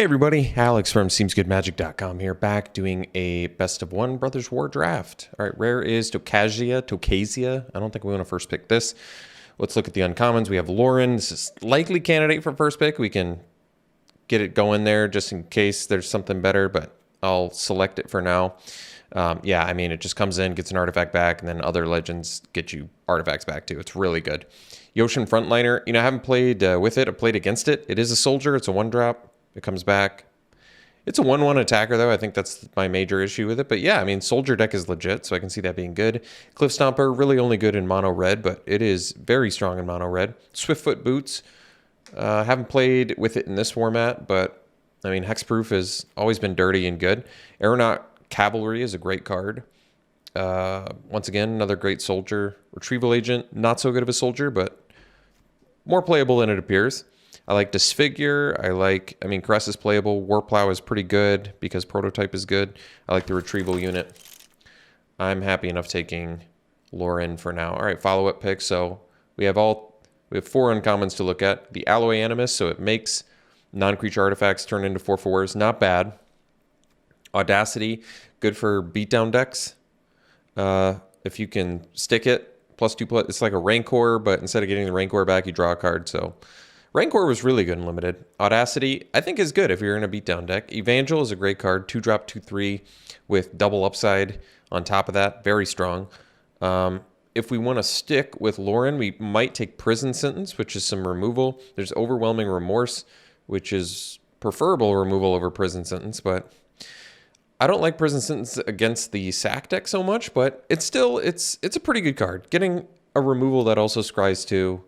Hey everybody, Alex from SeemsGoodMagic.com here, back doing a best of one Brothers War draft. All right, rare is Tokasia. I don't think we want to first pick this. Let's look at the uncommons. We have Lauren. This is likely candidate for first pick. We can get it going there just in case there's something better, but I'll select it for now. Yeah, I mean, it just comes in, gets an artifact back, and then other legends get you artifacts back too. It's really good. Yoshin Frontliner, I haven't played with it. I've played against it. It is a soldier. It's a 1-drop. It comes back. It's a 1/1 attacker, though. I think that's my major issue with it. But yeah, I mean, Soldier deck is legit, so I can see that being good. Cliff Stomper, really only good in mono red, but it is very strong in mono red. Swiftfoot Boots, haven't played with it in this format, but I mean, Hexproof has always been dirty and good. Aeronaut Cavalry is a great card. Once again, another great soldier. Retrieval Agent, not so good of a soldier, but more playable than it appears. I like Disfigure. I mean, Caress is playable. Warplow is pretty good because Prototype is good. I like the Retrieval unit. I'm happy enough taking Lauren for now. All right, follow-up pick. So we have 4 uncommons to look at. The Alloy Animus, so it makes non-creature artifacts turn into 4/4s. Not bad. Audacity, good for beatdown decks. If you can stick it, +2+, it's like a Rancor, but instead of getting the Rancor back, you draw a card, so... Rancor was really good in Limited. Audacity, I think, is good if you're in a beatdown deck. Evangel is a great card. 2-drop, 2/3 with double upside on top of that. Very strong. If we want to stick with Lauren, we might take Prison Sentence, which is some removal. There's Overwhelming Remorse, which is preferable removal over Prison Sentence, but I don't like Prison Sentence against the sack deck so much, but it's still, it's a pretty good card. Getting a removal that also scries 2,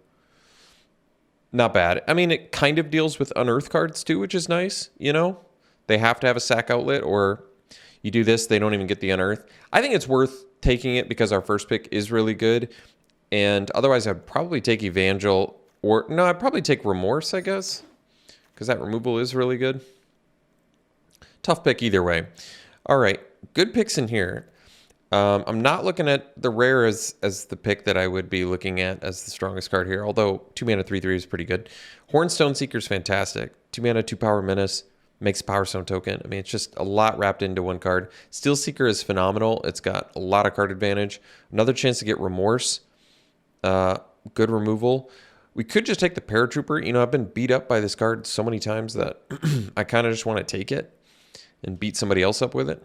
not bad. I mean, it kind of deals with unearth cards too, which is nice, They have to have a sack outlet, or you do this, they don't even get the unearth. I think it's worth taking it because our first pick is really good. And otherwise, I'd probably take Evangel, or no, I'd probably take Remorse, I guess, because that removal is really good. Tough pick either way. All right, good picks in here. I'm not looking at the rare as the pick that I would be looking at as the strongest card here, although 2 mana 3/3 is pretty good. Hornstone Seeker is fantastic. 2 mana 2 power menace, makes a Power Stone token. I mean, it's just a lot wrapped into one card. Steel Seeker is phenomenal. It's got a lot of card advantage. Another chance to get Remorse. Good removal. We could just take the Paratrooper. I've been beat up by this card so many times that I kind of just want to take it and beat somebody else up with it.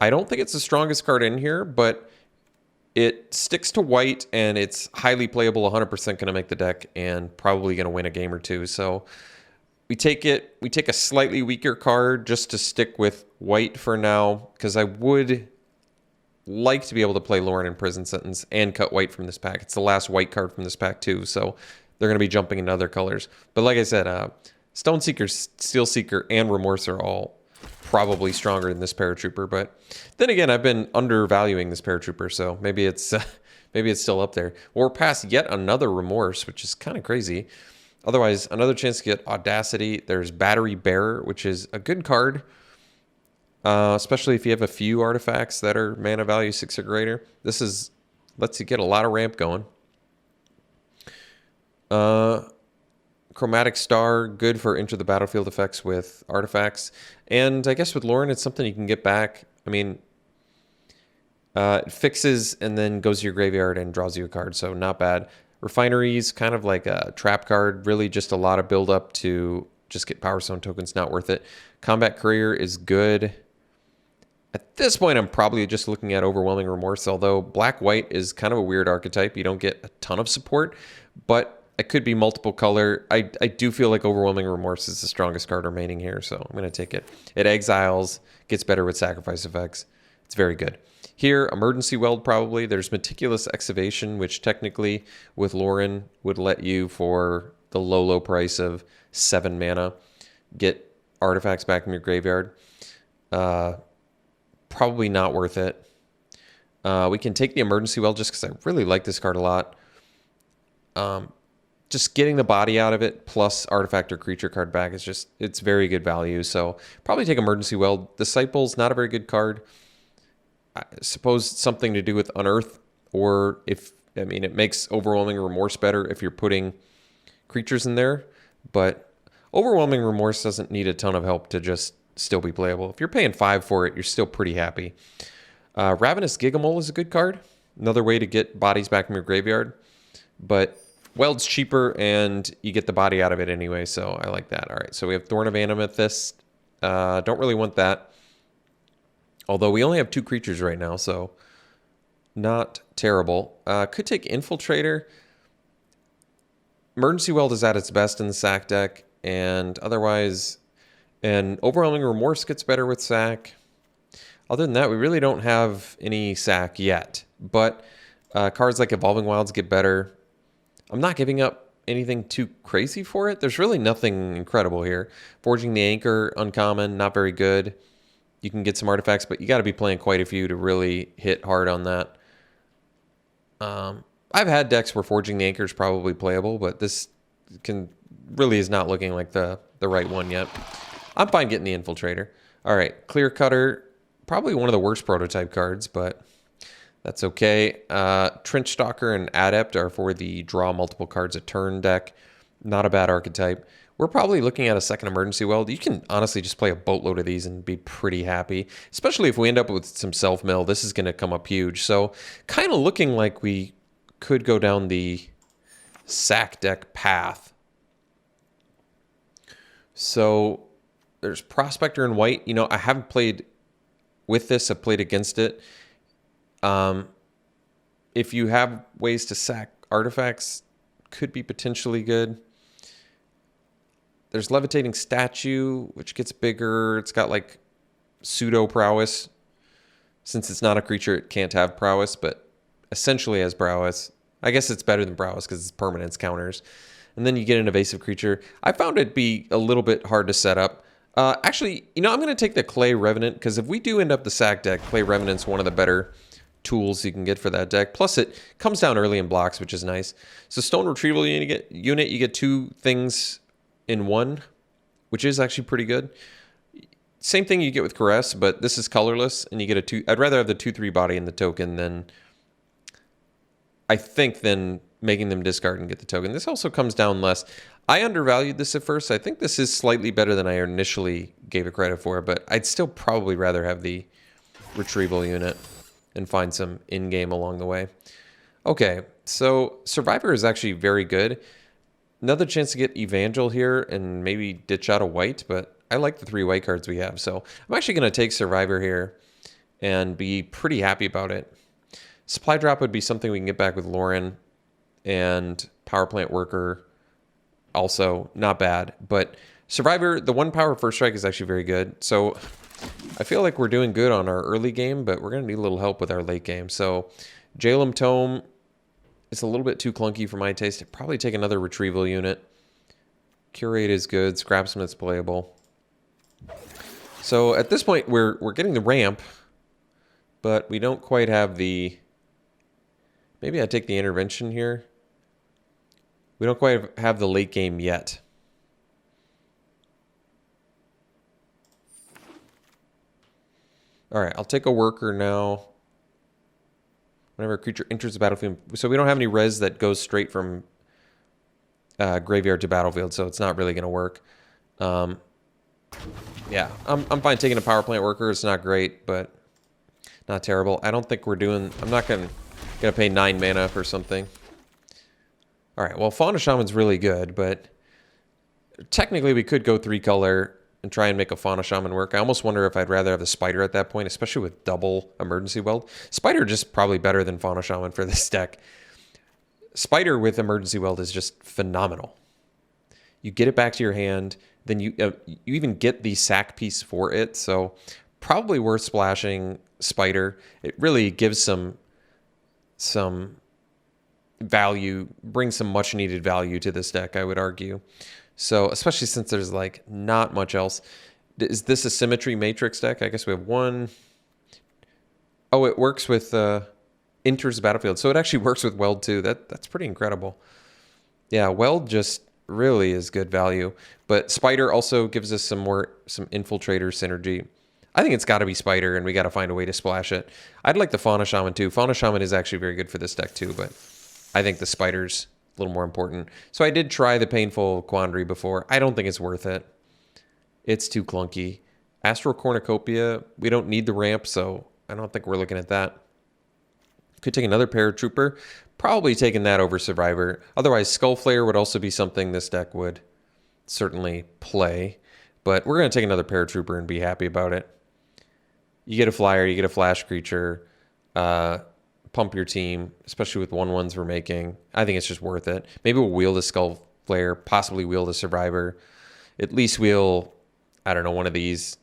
I don't think it's the strongest card in here, but it sticks to white and it's highly playable, 100% going to make the deck and probably going to win a game or two. So we take it. We take a slightly weaker card just to stick with white for now, because I would like to be able to play Lauren in Prison Sentence and cut white from this pack. It's the last white card from this pack too, so they're going to be jumping into other colors. But like I said, Stone Seeker, Steel Seeker, and Remorse are all probably stronger than this Paratrooper, but then again, I've been undervaluing this Paratrooper, so maybe it's still up there. Or past yet another Remorse, which is kind of crazy. Otherwise, another chance to get Audacity. There's Battery Bearer, which is a good card, especially if you have a few artifacts that are mana value 6 or greater. This lets you get a lot of ramp going. Chromatic Star, good for Enter the Battlefield effects with artifacts. And I guess with Lauren, it's something you can get back. I mean, it fixes and then goes to your graveyard and draws you a card, so not bad. Refineries, kind of like a trap card, really just a lot of build up to just get Power Stone tokens, not worth it. Combat Courier is good. At this point, I'm probably just looking at Overwhelming Remorse, although Black-White is kind of a weird archetype. You don't get a ton of support, but it could be multiple color. I do feel like Overwhelming Remorse is the strongest card remaining here, so I'm going to take it. It exiles, gets better with sacrifice effects. It's very good. Here, Emergency Weld probably. There's Meticulous Excavation, which technically with Lauren would let you, for the low price of 7 mana, get artifacts back from your graveyard. Probably not worth it. We can take the Emergency Weld just because I really like this card a lot. Just getting the body out of it plus artifact or creature card back is it's very good value. So probably take Emergency Weld. Disciple's not a very good card. I suppose something to do with Unearth, or it makes Overwhelming Remorse better if you're putting creatures in there. But Overwhelming Remorse doesn't need a ton of help to just still be playable. If you're paying 5 for it, you're still pretty happy. Ravenous Gigamole is a good card. Another way to get bodies back from your graveyard. But Weld's cheaper, and you get the body out of it anyway, so I like that. All right, so we have Thorn of Amethyst. Don't really want that. Although we only have 2 creatures right now, so not terrible. Could take Infiltrator. Emergency Weld is at its best in the sack deck, and otherwise, and Overwhelming Remorse gets better with sack. Other than that, we really don't have any sack yet, but cards like Evolving Wilds get better. I'm not giving up anything too crazy for it. There's really nothing incredible here. Forging the Anchor, uncommon, not very good. You can get some artifacts, but you got to be playing quite a few to really hit hard on that. I've had decks where Forging the Anchor is probably playable, but this really is not looking like the right one yet. I'm fine getting the Infiltrator. All right, Clear Cutter. Probably one of the worst prototype cards, but that's okay. Trench Stalker and Adept are for the draw multiple cards a turn deck. Not a bad archetype. We're probably looking at a second Emergency Weld. You can honestly just play a boatload of these and be pretty happy, especially if we end up with some self-mill. This is going to come up huge. So kind of looking like we could go down the sack deck path. So there's Prospector in white. You know, I haven't played with this. I've played against it. If you have ways to sack artifacts, could be potentially good. There's Levitating Statue, which gets bigger. It's got like pseudo prowess. Since it's not a creature, it can't have prowess, but essentially has prowess. I guess it's better than prowess because it's permanence counters. And then you get an evasive creature. I found it be a little bit hard to set up. Actually, you know, I'm going to take the Clay Revenant, because if we do end up the sack deck, Clay Revenant's one of the better tools you can get for that deck. Plus, it comes down early in blocks, which is nice. So Stone Retrieval unit, you get 2 things in 1, which is actually pretty good. Same thing you get with Caress, but this is colorless, and you get a 2. I'd rather have the 2/3 body in the token than, I think, than making them discard and get the token. This also comes down less. I undervalued this at first. I think this is slightly better than I initially gave it credit for, but I'd still probably rather have the retrieval unit and find some in-game along the way. Okay, so Survivor is actually very good. Another chance to get Evangel here and maybe ditch out a white, but I like the 3 white cards we have. So I'm actually going to take Survivor here and be pretty happy about it. Supply Drop would be something we can get back with Lauren, and Power Plant Worker also not bad. But Survivor, the 1 power first strike is actually very good. So I feel like we're doing good on our early game, but we're going to need a little help with our late game. So Jalem Tome is a little bit too clunky for my taste. I'd probably take another retrieval unit. Curate is good. Scrapsmith's playable. So at this point, we're getting the ramp, but we don't quite have the... Maybe I take the intervention here. We don't quite have the late game yet. All right, I'll take a worker now. Whenever a creature enters the battlefield. So we don't have any res that goes straight from graveyard to battlefield, so it's not really going to work. Yeah, I'm fine taking a power plant worker. It's not great, but not terrible. I don't think we're doing... I'm not going to pay 9 mana for something. All right, well, Fauna Shaman's really good, but technically we could go 3-color and try and make a Fauna Shaman work. I almost wonder if I'd rather have the Spider at that point, especially with double Emergency Weld. Spider just probably better than Fauna Shaman for this deck. Spider with Emergency Weld is just phenomenal. You get it back to your hand, then you even get the sack piece for it, so probably worth splashing Spider. It really gives some value, brings some much needed value to this deck, I would argue. So, especially since there's like not much else. Is this a Symmetry Matrix deck? I guess we have 1. Oh, it works with enters the battlefield. So it actually works with Weld too. That's pretty incredible. Yeah, Weld just really is good value. But Spider also gives us some Infiltrator synergy. I think it's got to be Spider, and we got to find a way to splash it. I'd like the Fauna Shaman too. Fauna Shaman is actually very good for this deck too, but I think the Spider's a little more important. So I did try the Painful Quandary before. I don't think it's worth it. It's too clunky. Astral Cornucopia, we don't need the ramp, so I don't think we're looking at that. Could take another Paratrooper. Probably taking that over Survivor. Otherwise, Skullflayer would also be something this deck would certainly play. But we're going to take another Paratrooper and be happy about it. You get a flyer, you get a flash creature, pump your team, especially with 1/1s we're making. I think it's just worth it. Maybe we'll wheel the Skullflayer, possibly wheel the Survivor. At least wheel, I don't know, one of these.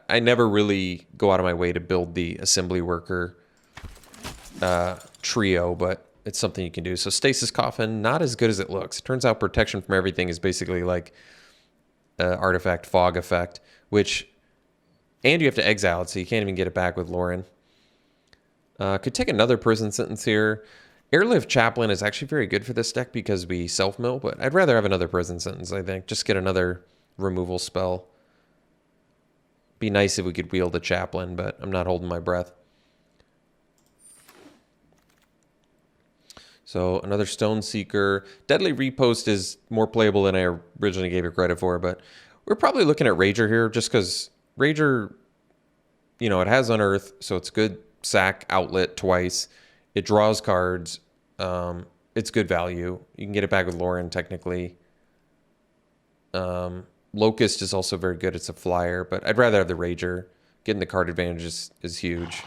I never really go out of my way to build the Assembly Worker trio, but it's something you can do. So Stasis Coffin, not as good as it looks. It turns out protection from everything is basically like artifact fog effect, which, and you have to exile it, so you can't even get it back with Lauren. Could take another prison sentence here. Airlift Chaplain is actually very good for this deck because we self-mill, but I'd rather have another prison sentence, I think. Just get another removal spell. Be nice if we could wield a Chaplain, but I'm not holding my breath. So another Stone Seeker. Deadly Repost is more playable than I originally gave it credit for, but we're probably looking at Rager here just because Rager, you know, it has Unearth, so it's good sack outlet twice. It draws cards. It's good value. You can get it back with Lauren, technically. Locust is also very good. It's a flyer, but I'd rather have the Rager. Getting the card advantage is huge.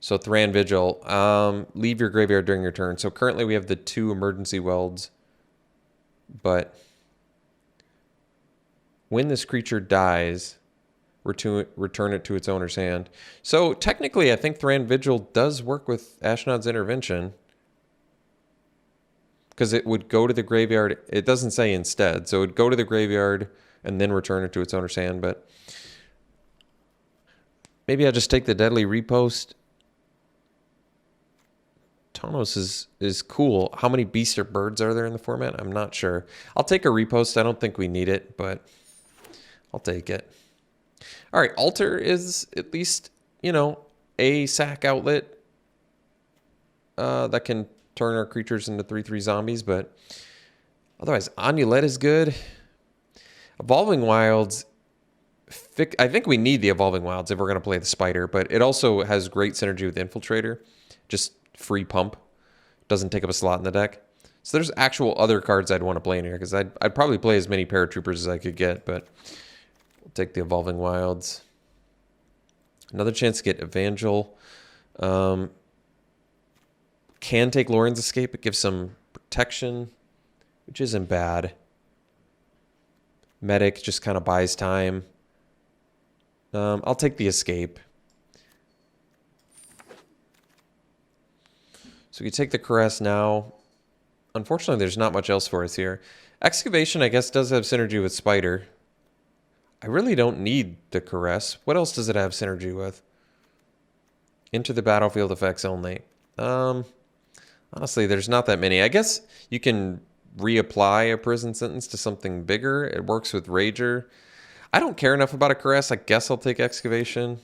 So Thran Vigil, leave your graveyard during your turn. So currently we have the 2 emergency welds, but when this creature dies, return it to its owner's hand. So technically I think Thran Vigil does work with Ashnod's Intervention because it would go to the graveyard. It doesn't say instead, so it would go to the graveyard and then return it to its owner's hand, but maybe I just take the Deadly Repost. Taunos is cool. How many beasts or birds are there in the format? I'm not sure. I'll take a Repost. I don't think we need it, but I'll take it. All right, Altar is at least, you know, a sack outlet that can turn our creatures into 3/3 zombies, but otherwise, Amulet is good. Evolving Wilds, I think we need the Evolving Wilds if we're going to play the Spider, but it also has great synergy with Infiltrator. Just free pump. Doesn't take up a slot in the deck. So there's actual other cards I'd want to play in here because I'd probably play as many Paratroopers as I could get, but we'll take the Evolving Wilds. Another chance to get Evangel. Can take Lauren's Escape. It gives some protection, which isn't bad. Medic just kind of buys time. I'll take the Escape. So we take the Caress now. Unfortunately, there's not much else for us here. Excavation, I guess, does have synergy with Spider. I really don't need the Caress. What else does it have synergy with? Into the battlefield effects only. Honestly, there's not that many. I guess you can reapply a prison sentence to something bigger. It works with Rager. I don't care enough about a Caress. I guess I'll take Excavation.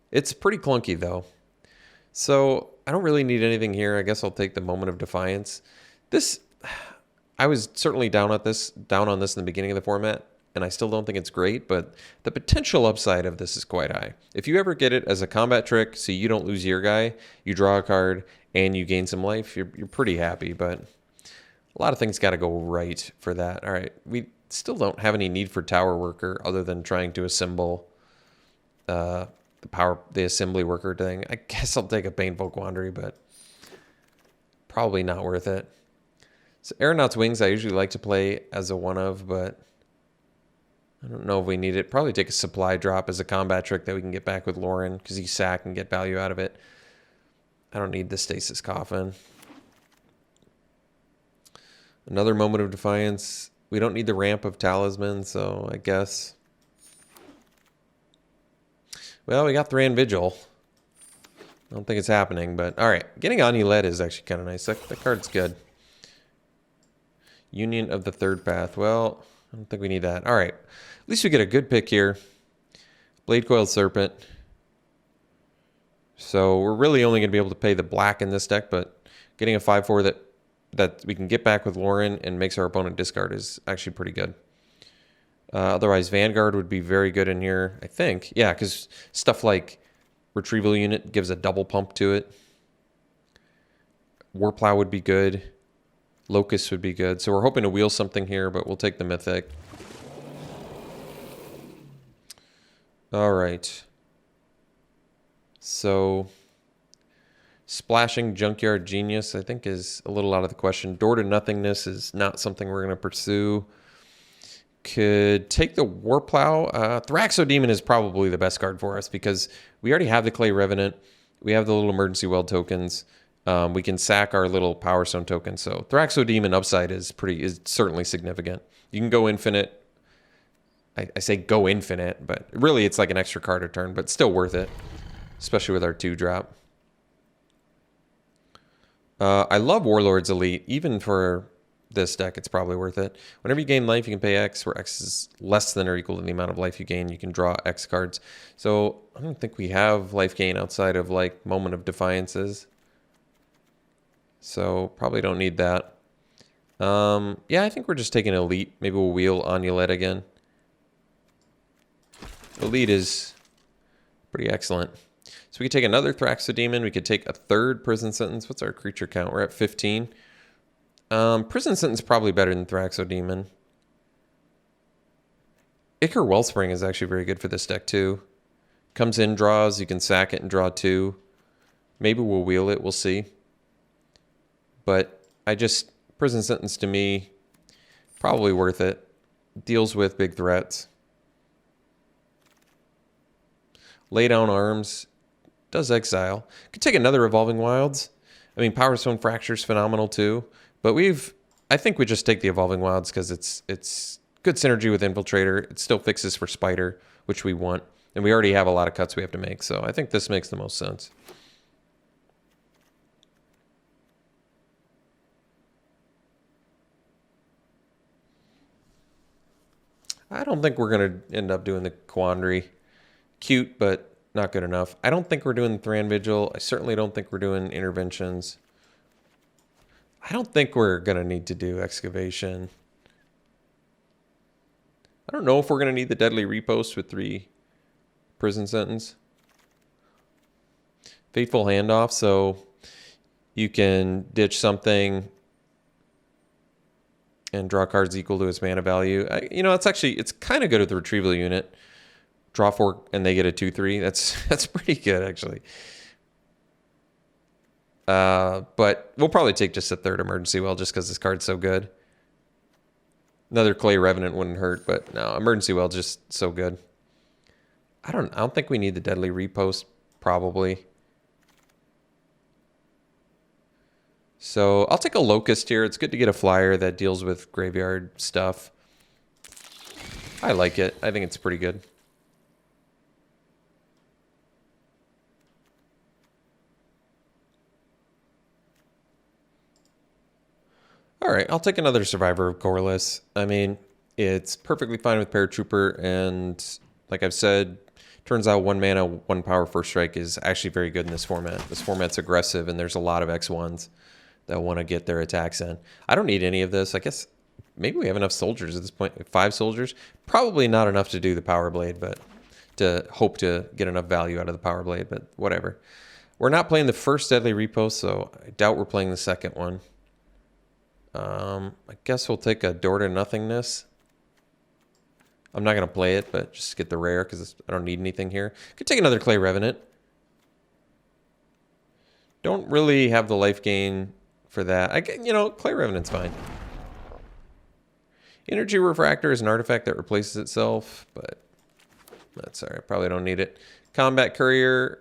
It's pretty clunky, though. So I don't really need anything here. I guess I'll take the Moment of Defiance. This, I was certainly down on this in the beginning of the format, and I still don't think it's great, but the potential upside of this is quite high. If you ever get it as a combat trick so you don't lose your guy, you draw a card, and you gain some life, you're pretty happy, but a lot of things got to go right for that. All right, we still don't have any need for Tower Worker other than trying to assemble the Assembly Worker thing. I guess I'll take a Painful Quandary, but probably not worth it. So Aeronaut's Wings I usually like to play as a one-of, but I don't know if we need it. Probably take a Supply Drop as a combat trick that we can get back with Lauren because you sack and get value out of it. I don't need the Stasis Coffin. Another Moment of Defiance. We don't need the Ramp of Talisman, so I guess... Well, we got Thran Vigil. I don't think it's happening, but all right. Getting Amulet is actually kind of nice. That card's good. Union of the Third Path. Well, I don't think we need that. All right. At least we get a good pick here. Blade Coiled Serpent. So we're really only going to be able to pay the black in this deck, but Getting a 5/4 that we can get back with Lauren and makes our opponent discard is actually pretty good. Otherwise, Vanguard would be very good in here, I think. Yeah, because stuff like Retrieval Unit gives a double pump to it. Warplow would be good. Locust would be good. So we're hoping to wheel something here, but we'll take the Mythic. All right. So splashing Junkyard Genius, I think, is a little out of the question. Door to Nothingness is not something we're going to pursue. Could take the Warplow. Thraxodemon is probably the best card for us because we already have the Clay Revenant. We have the little Emergency Weld tokens. We can sack our little Power Stone tokens. So Thraxodemon upside is certainly significant. You can go infinite. I say go infinite, but really it's like an extra card a turn, but still worth it, especially with our 2-drop. I love Warlord's Elite. Even for this deck, it's probably worth it. Whenever you gain life, you can pay X, where X is less than or equal to the amount of life you gain. You can draw X cards. So I don't think we have life gain outside of like Moment of Defiances. So probably don't need that. Yeah, I think we're just taking Elite. Maybe we'll wheel Onulet again. Elite is pretty excellent. So we could take another Thraxodemon. We could take a third Prison Sentence. What's our creature count? We're at 15. Prison Sentence is probably better than Thraxodemon. Ichor Wellspring is actually very good for this deck too. Comes in, draws. You can sack it and draw 2. Maybe we'll wheel it. We'll see. But Prison Sentence to me, probably worth it. Deals with big threats. Lay Down Arms does exile. Could take another Revolving Wilds. I mean, Power Stone Fracture is phenomenal too. But I think we just take the Evolving Wilds because it's good synergy with Infiltrator. It still fixes for Spider, which we want. And we already have a lot of cuts we have to make. So I think this makes the most sense. I don't think we're going to end up doing the Quandary. Cute, but not good enough. I don't think we're doing Thran Vigil. I certainly don't think we're doing Interventions. I don't think we're going to need to do Excavation. I don't know if we're going to need the Deadly Repost with 3 Prison Sentence. Fateful Handoff, so you can ditch something and draw cards equal to its mana value. It's kind of good with the Retrieval Unit. Draw 4 and they get a 2/3. That's pretty good actually. But we'll probably take just a third Emergency Well just because this card's so good. Another Clay Revenant wouldn't hurt, but no, Emergency Well just so good. I don't think we need the Deadly Repost, probably. So I'll take a Locust here. It's good to get a flyer that deals with graveyard stuff. I like it. I think it's pretty good. All right, I'll take another Survivor of Corliss. I mean, it's perfectly fine with Paratrooper, and like I've said, turns out 1 mana, 1 power, 1st strike is actually very good in this format. This format's aggressive, and there's a lot of X1s that want to get their attacks in. I don't need any of this. I guess maybe we have enough soldiers at this point. 5 soldiers. Probably not enough to do the Power Blade, but to hope to get enough value out of the Power Blade, but whatever. We're not playing the first Deadly Repost, so I doubt we're playing the second one. I guess we'll take a Door to Nothingness. I'm not going to play it, but just get the rare because I don't need anything here. Could take another Clay Revenant. Don't really have the life gain for that. Clay Revenant's fine. Energy Refractor is an artifact that replaces itself, but that's all right. Probably don't need it. Combat Courier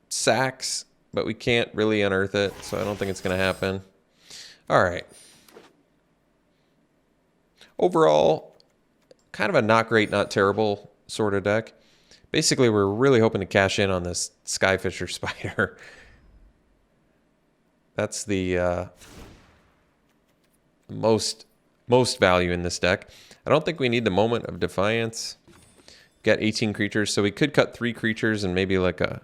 sacks, but we can't really unearth it, so I don't think it's going to happen. All right. Overall, kind of a not great, not terrible sort of deck. Basically, we're really hoping to cash in on this Skyfisher Spider. That's the most value in this deck. I don't think we need the Moment of Defiance. Got 18 creatures, so we could cut 3 creatures and maybe like a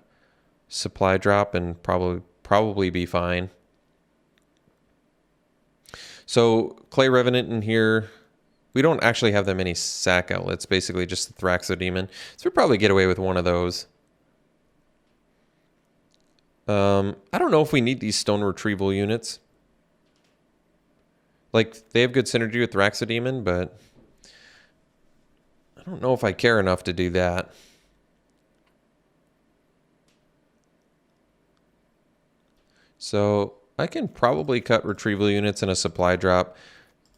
supply drop and probably be fine. So Clay Revenant in here. We don't actually have that many sack outlets, basically just the Thraxodemon. So we'll probably get away with one of those. I don't know if we need these stone retrieval units. Like, they have good synergy with Thraxodemon, but I don't know if I care enough to do that. So I can probably cut retrieval units in a supply drop.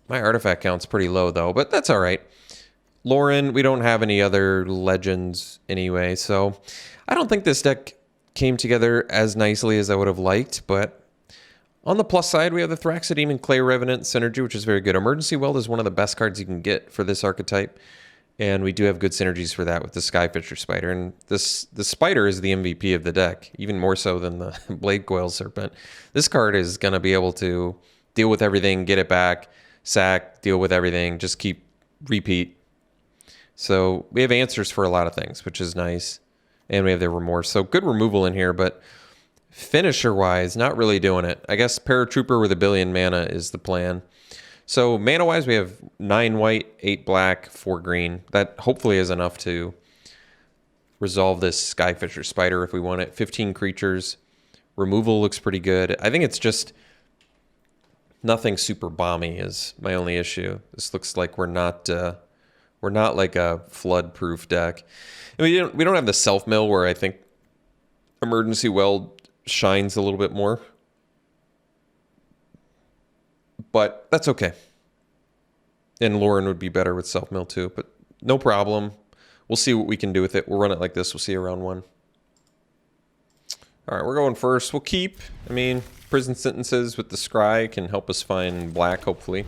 My artifact count's pretty low, though, but that's all right. Lauren, we don't have any other legends anyway, so I don't think this deck came together as nicely as I would have liked, but on the plus side, we have the Thraxodemon Clay Revenant synergy, which is very good. Emergency Weld is one of the best cards you can get for this archetype, and we do have good synergies for that with the Skyfisher Spider. And the Spider is the MVP of the deck, even more so than the Blade Coil Serpent. This card is going to be able to deal with everything, get it back, sack, deal with everything, just keep repeat. So we have answers for a lot of things, which is nice. And we have the Remorse. So good removal in here, but finisher-wise, not really doing it. I guess Paratrooper with 1 billion mana is the plan. So mana-wise, we have 9 white, 8 black, 4 green. That hopefully is enough to resolve this Skyfisher Spider if we want it. 15 creatures. Removal looks pretty good. I think it's just nothing super bomby is my only issue. This looks like we're not like a flood-proof deck. And we don't have the self-mill where I think Emergency Weld shines a little bit more. But that's okay. And Lauren would be better with self-mill too, but no problem. We'll see what we can do with it. We'll run it like this. We'll see you around 1. All right, we're going first. We'll keep. I mean, prison sentences with the scry can help us find black, hopefully.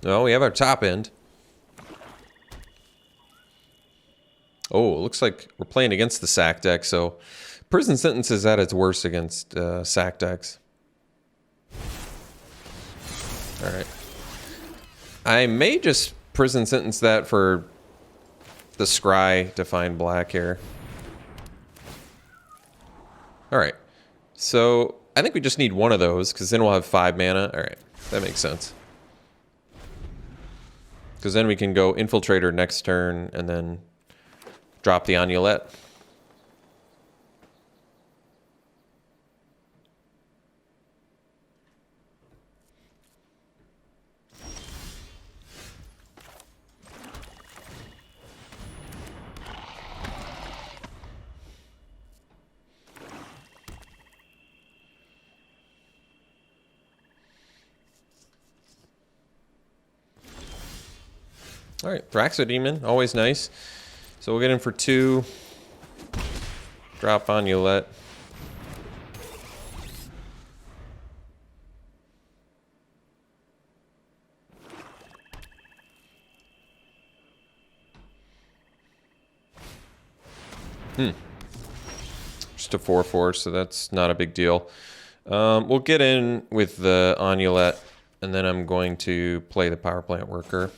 Oh, we have our top end. Oh, it looks like we're playing against the sack deck, so prison sentence is at its worst against sack decks. All right. I may just prison sentence that for the scry to find black here. All right. So I think we just need one of those, because then we'll have 5 mana. All right. That makes sense. Because then we can go Infiltrator next turn and then drop the Amulet. All right, Thraxodemon, always nice. So we'll get in for 2. Drop Amulet. Just a 4/4, so that's not a big deal. We'll get in with the Amulet, and then I'm going to play the Power Plant Worker.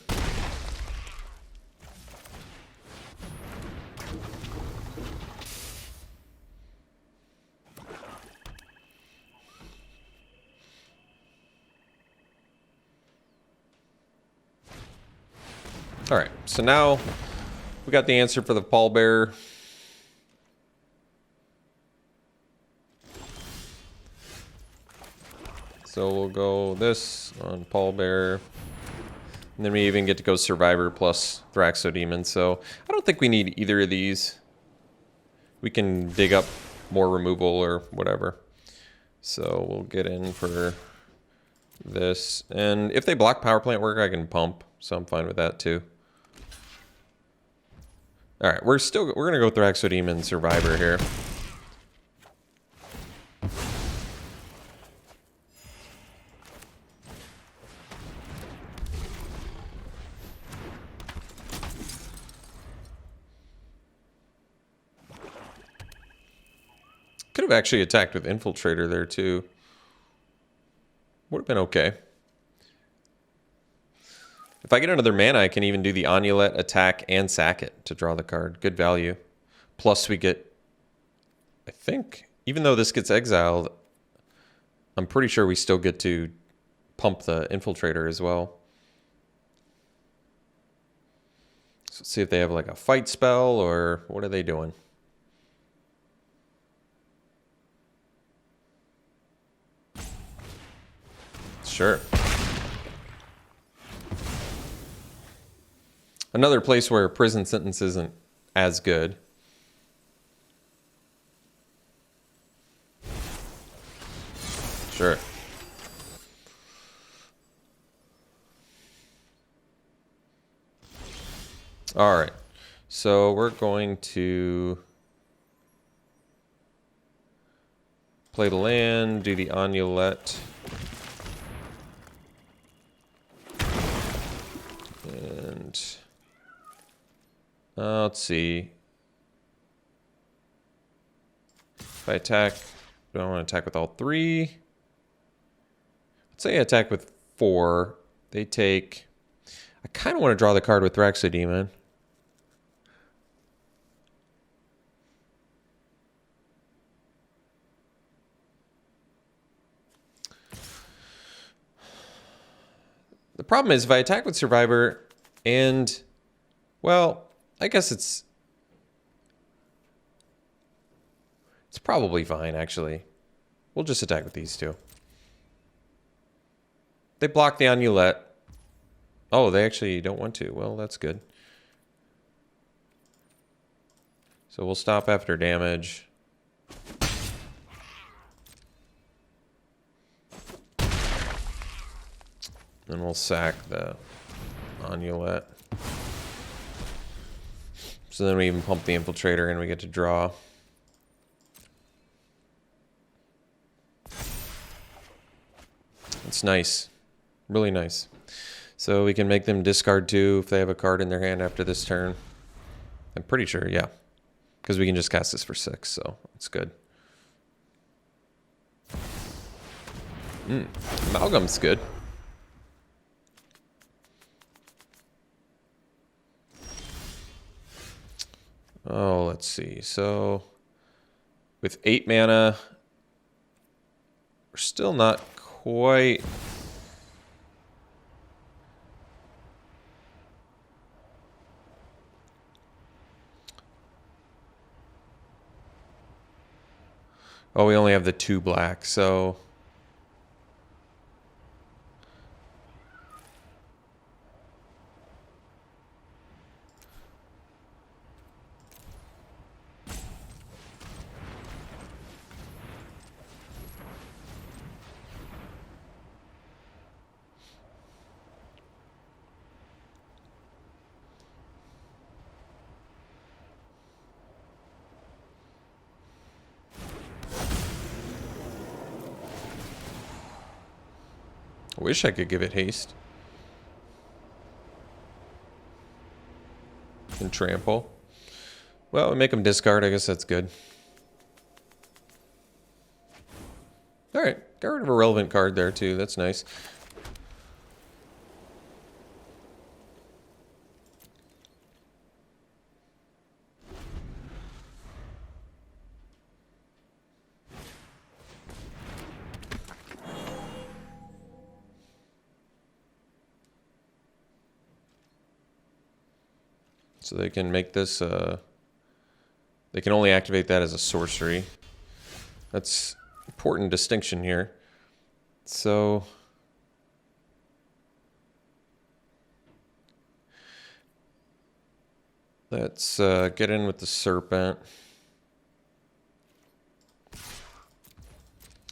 All right, so now we got the answer for the pallbearer. So we'll go this on pallbearer. And then we even get to go Survivor plus Thraxodemon. So I don't think we need either of these. We can dig up more removal or whatever. So we'll get in for this. And if they block Power Plant Worker, I can pump. So I'm fine with that too. All right, we're gonna go Thraxodemon Survivor here. Could have actually attacked with Infiltrator there too. Would have been okay. If I get another mana, I can even do the Amulet, attack, and sack it to draw the card. Good value. Plus we get I think, even though this gets exiled, I'm pretty sure we still get to pump the Infiltrator as well. So let's see if they have like a fight spell or what are they doing? Sure. Another place where prison sentence isn't as good. Sure. All right. So we're going to play the land, do the Amulet. And let's see. If I attack, do I want to attack with all three? Let's say I attack with 4. They take... I kind of want to draw the card with Thraxodemon. The problem is if I attack with Survivor and, well, I guess it's probably fine, actually. We'll just attack with these two. They block the Amulet. Oh, they actually don't want to. Well, that's good. So we'll stop after damage. Then we'll sack the Amulet. So then we even pump the Infiltrator and we get to draw. It's nice. Really nice. So we can make them discard 2 if they have a card in their hand after this turn. I'm pretty sure, yeah. Because we can just cast this for 6, so it's good. Amalgam's good. Oh, let's see. So with 8 mana, we're still not quite... Oh, we only have the 2 black, so... I wish I could give it haste. And trample. Well, we make them discard. I guess that's good. Alright, got rid of a relevant card there too. That's nice. So they can make this, they can only activate that as a sorcery. That's important distinction here. So let's get in with the Serpent.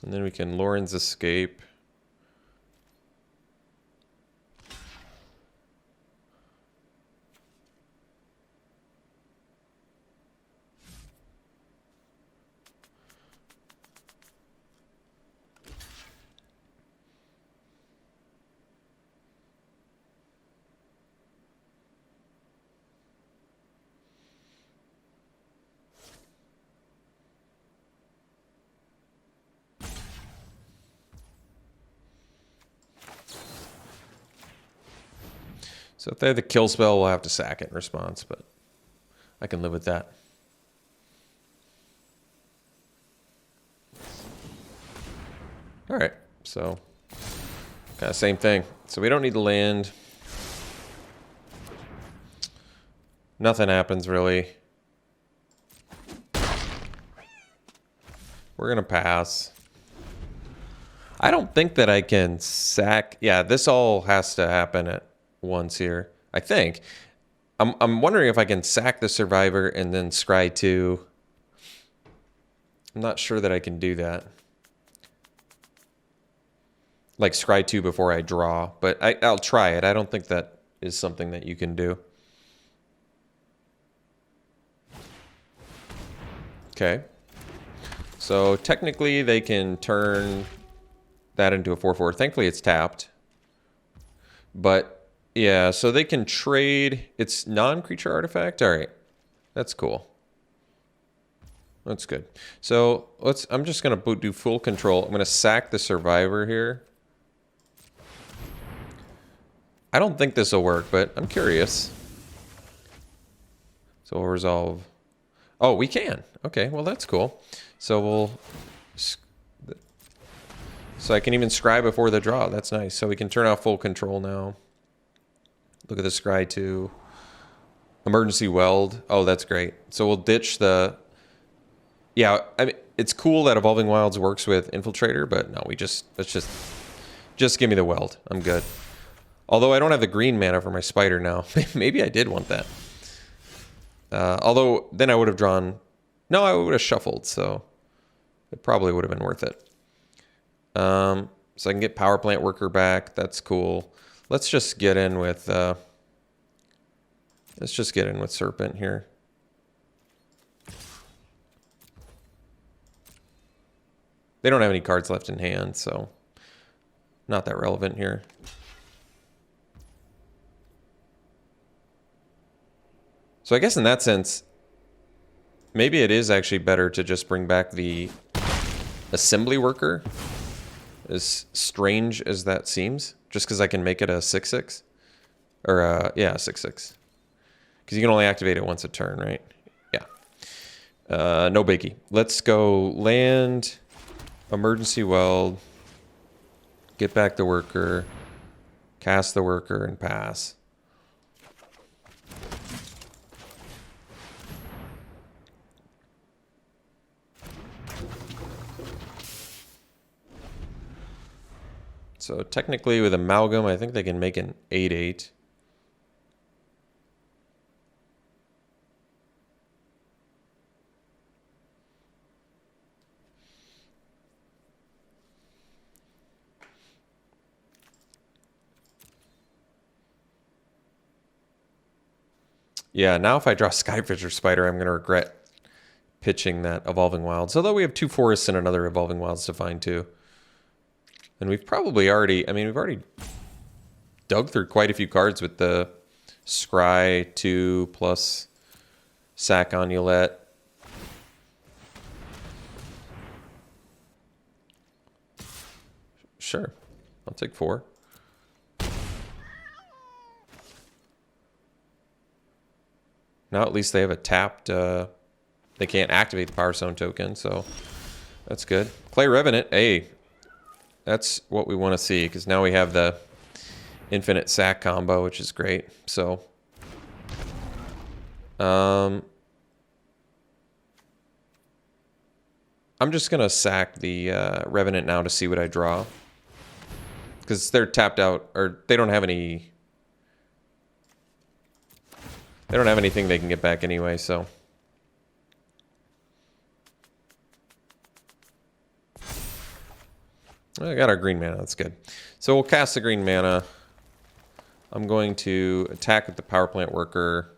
And then we can Lauren's Escape. So if they have the kill spell, we'll have to sack it in response, but I can live with that. All right, so kind of same thing. So we don't need to land. Nothing happens really. We're gonna pass. I don't think that I can sack. Yeah, this all has to happen at once here. I think. I'm wondering if I can sack the survivor and then scry 2. I'm not sure that I can do that. Like scry 2 before I draw, but I'll try it. I don't think that is something that you can do. Okay. So technically they can turn that into a 4/4. Thankfully it's tapped. But yeah, so they can trade its non-creature artifact. All right. That's cool. That's good. So I'm just going to do full control. I'm going to sack the survivor here. I don't think this will work, but I'm curious. So we'll resolve. Oh, we can. Okay, well, that's cool. So so I can even scry before the draw. That's nice. So we can turn off full control now. Look at the scry 2. Emergency weld. Oh, that's great. So we'll ditch the... Yeah, I mean, it's cool that Evolving Wilds works with Infiltrator, but no, let's just give me the weld. I'm good. Although I don't have the green mana for my spider now. Maybe I did want that. Although then I would have drawn... No, I would have shuffled, so it probably would have been worth it. So I can get Power Plant Worker back. That's cool. Let's just get in with... let's just get in with Serpent here. They don't have any cards left in hand, so not that relevant here. So I guess in that sense, maybe it is actually better to just bring back the assembly worker, as strange as that seems, just because I can make it a 6/6. Or, yeah, 6/6. Because you can only activate it once a turn, right? Yeah. No biggie. Let's go land, emergency weld, get back the worker, cast the worker, and pass. So technically with Amalgam, I think they can make an 8/8. Yeah, now if I draw Skyfisher Spider, I'm going to regret pitching that Evolving Wilds. Although we have 2 forests and another Evolving Wilds to find too. And we've probably already, I mean, we've already dug through quite a few cards with the Scry 2 plus Sack Onulet. Sure, I'll take 4. Now at least they have a tapped, they can't activate the Power Stone token, so that's good. Clay Revenant, hey, that's what we want to see, because now we have the infinite sack combo, which is great. So, I'm just going to sack the Revenant now to see what I draw. Because they're tapped out, or they don't have any... They don't have anything they can get back anyway, so... I got our green mana, that's good. So we'll cast the green mana. I'm going to attack with the Power Plant Worker,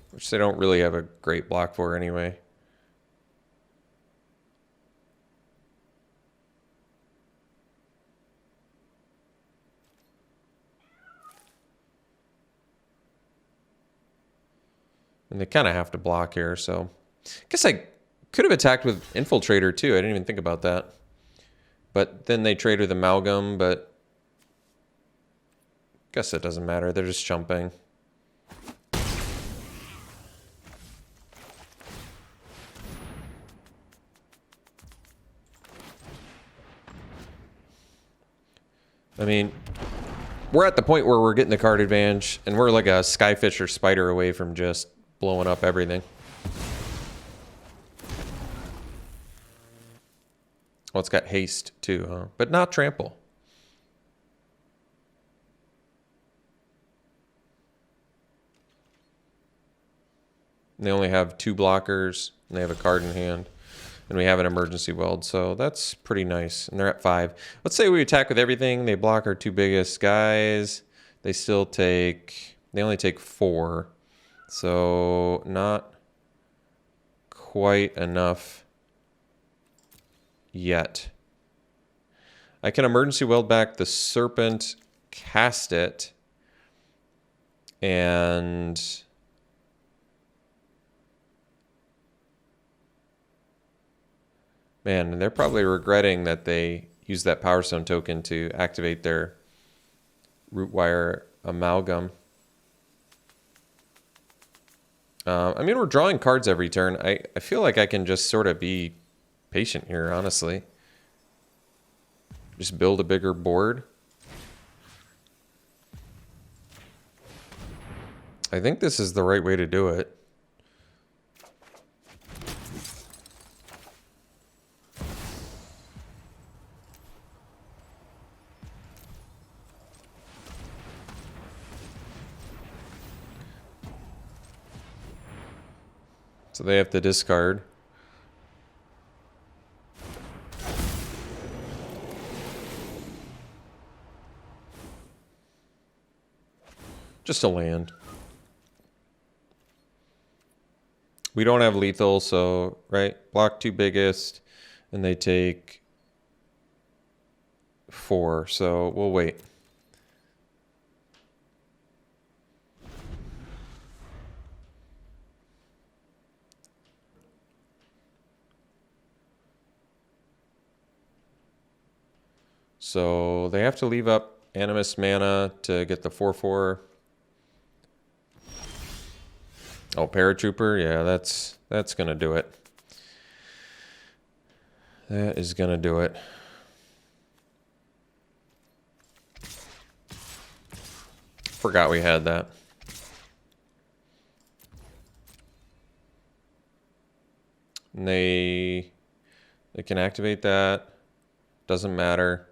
which they don't really have a great block for anyway. And they kind of have to block here, so... I guess I could have attacked with Infiltrator too. I didn't even think about that. But then they trade with Amalgam, but... Guess it doesn't matter. They're just jumping. I mean, we're at the point where we're getting the card advantage, and we're like a Skyfish or Spider away from just blowing up everything. Well, it's got haste too, huh? But not trample. And they only have 2 blockers, and they have a card in hand. And we have an emergency weld, so that's pretty nice. And they're at 5. Let's say we attack with everything. They block our 2 biggest guys. They still take... They only take 4. So not quite enough yet. I can emergency weld back the Serpent, cast it, and... Man, they're probably regretting that they used that Power Stone token to activate their Rootwire Amalgam. I mean, we're drawing cards every turn. I feel like I can just sort of be patient here, honestly. Just build a bigger board. I think this is the right way to do it. So they have to discard. Just a land. We don't have lethal, so, right? Block 2 biggest, and they take 4, so we'll wait. So they have to leave up Animus Mana to get the 4/4. Oh, Paratrooper, yeah, that's gonna do it. That is gonna do it. Forgot we had that. And they can activate that. Doesn't matter.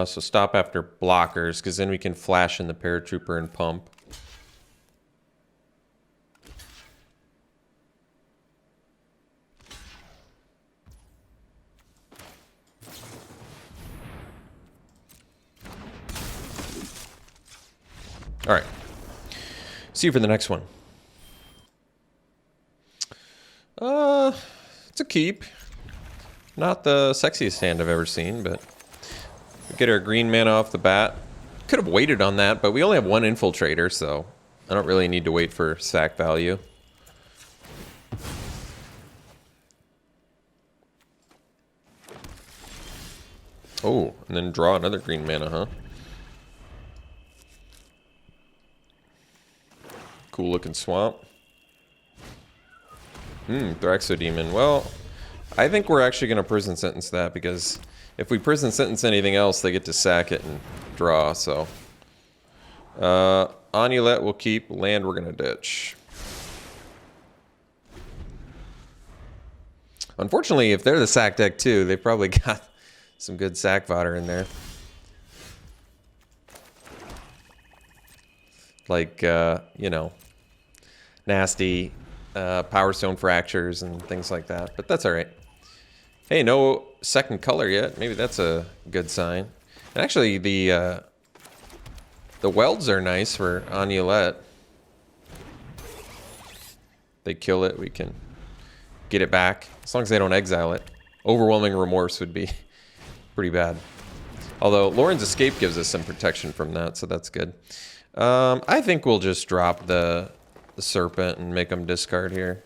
So stop after blockers, because then we can flash in the Paratrooper and pump. All right. See you for the next one. It's a keep. Not the sexiest hand I've ever seen, but we get our green mana off the bat. Could have waited on that, but we only have 1 infiltrator, so I don't really need to wait for sack value. Oh, and then draw another green mana, huh? Cool looking swamp. Thraxodemon. Well, I think we're actually going to prison sentence that, because if we prison sentence anything else, they get to sack it and draw, so. Amulet will keep, land we're going to ditch. Unfortunately, if they're the sack deck too, they probably got some good sack fodder in there. Like, you know, nasty Power Stone fractures and things like that, but that's all right. Hey, no second color yet. Maybe that's a good sign. And actually, the welds are nice for Amulet. They kill it, we can get it back. As long as they don't exile it. Overwhelming Remorse would be pretty bad. Although, Lauren's Escape gives us some protection from that, so that's good. I think we'll just drop the Serpent and make them discard here.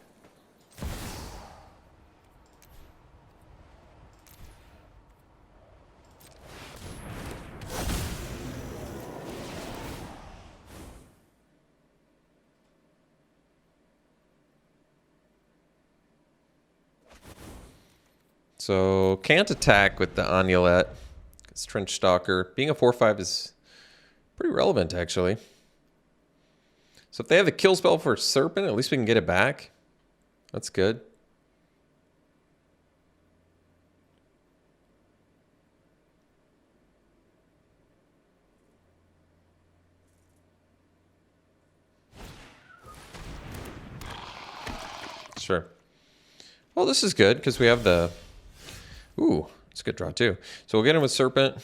So can't attack with the Amulet. It's Trench Stalker. Being a 4/5 is pretty relevant, actually. So if they have the kill spell for Serpent, at least we can get it back. That's good. Sure. Well, this is good because we have the... Ooh, it's a good draw too. So we'll get him with Serpent.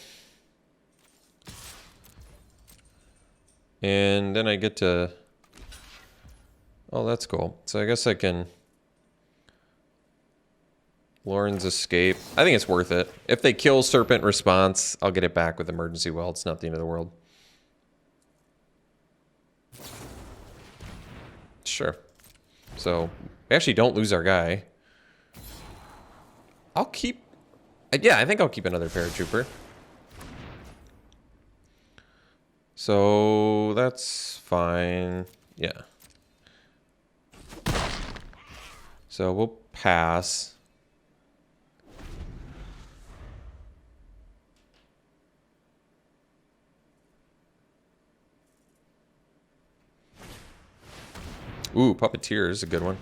And then I get to... Oh, that's cool. So I guess I can... Lauren's Escape. I think it's worth it. If they kill Serpent response, I'll get it back with Emergency Well. It's not the end of the world. Sure. So we actually don't lose our guy. I'll keep... Yeah, I think I'll keep another Paratrooper. So that's fine. Yeah. So we'll pass. Ooh, Puppeteer is a good one.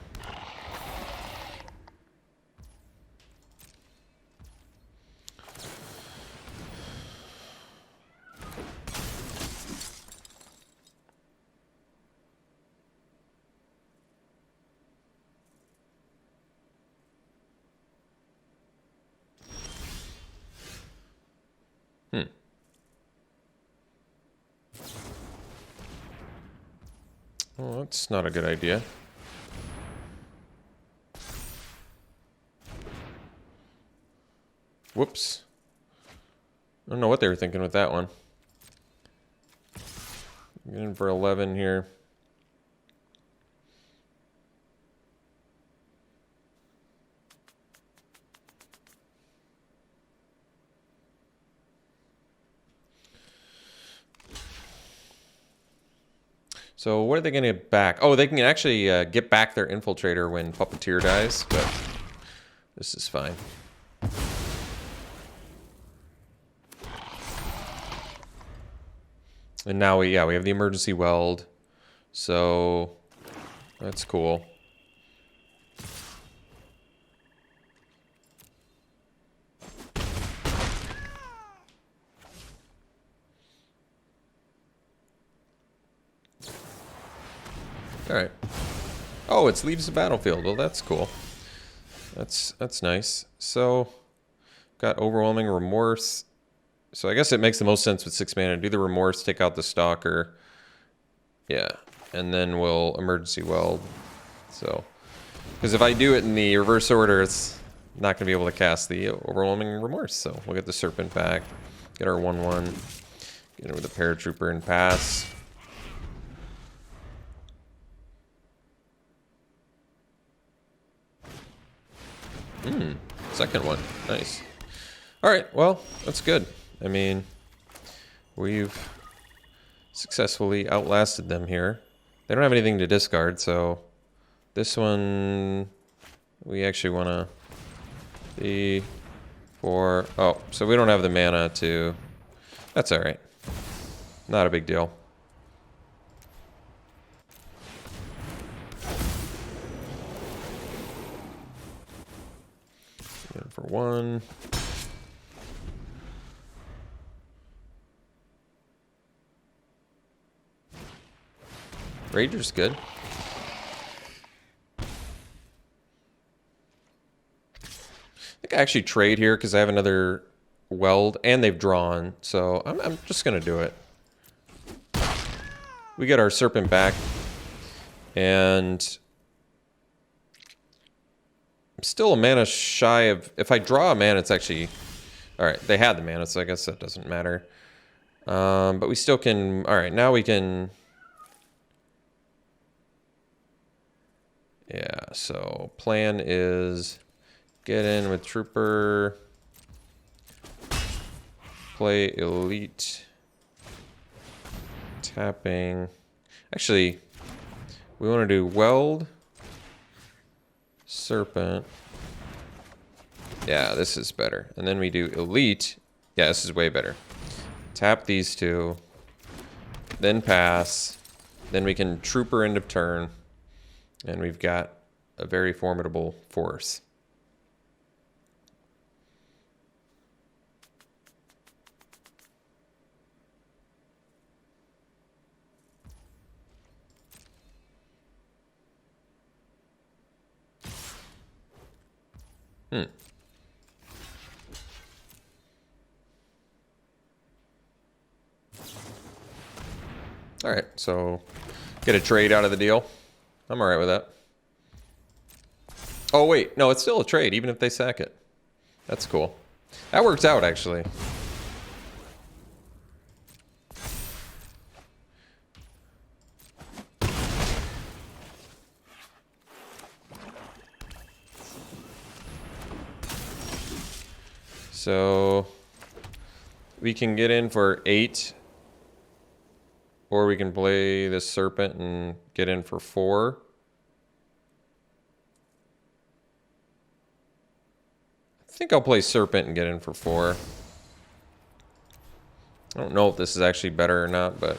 Well, that's not a good idea. Whoops. I don't know what they were thinking with that one. Get in for 11 here. So what are they going to get back? Oh, they can actually get back their Infiltrator when Puppeteer dies, but this is fine. And now we have the Emergency Weld, so that's cool. All right. Oh, it leaves the battlefield. Well, that's cool. That's nice. So, got Overwhelming Remorse. So I guess it makes the most sense with 6 mana. Do the Remorse, take out the Stalker. Yeah, and then we'll Emergency Weld. So, because if I do it in the reverse order, it's not going to be able to cast the Overwhelming Remorse. So we'll get the Serpent back, get our 1/1, get in with the Paratrooper and pass. Second one. Nice. All right, well, that's good. I mean, we've successfully outlasted them here. They don't have anything to discard, so this one we actually want to see for... Oh, so we don't have the mana to... That's all right. Not a big deal. For 1. Rager's good. I think I actually trade here because I have another Weld and they've drawn, so I'm just gonna do it. We get our Serpent back, and I'm still a mana shy of... If I draw a mana, it's actually... Alright, they had the mana, so I guess that doesn't matter. But we still can... Alright, now we can... Yeah, so plan is get in with Trooper, play Elite, tapping. Actually, we want to do Weld, Serpent, Yeah, this is better. And then we do elite. Yeah, this is way better. Tap these two. Then pass. Then we can trooper end of turn. And we've got a very formidable force. All right, so get a trade out of the deal. I'm all right with that. Oh, wait. No, it's still a trade, even if they sack it. That's cool. That works out, actually. So we can get in for 8. Or we can play this serpent and get in for 4. I think I'll play serpent and get in for 4. I don't know if this is actually better or not, but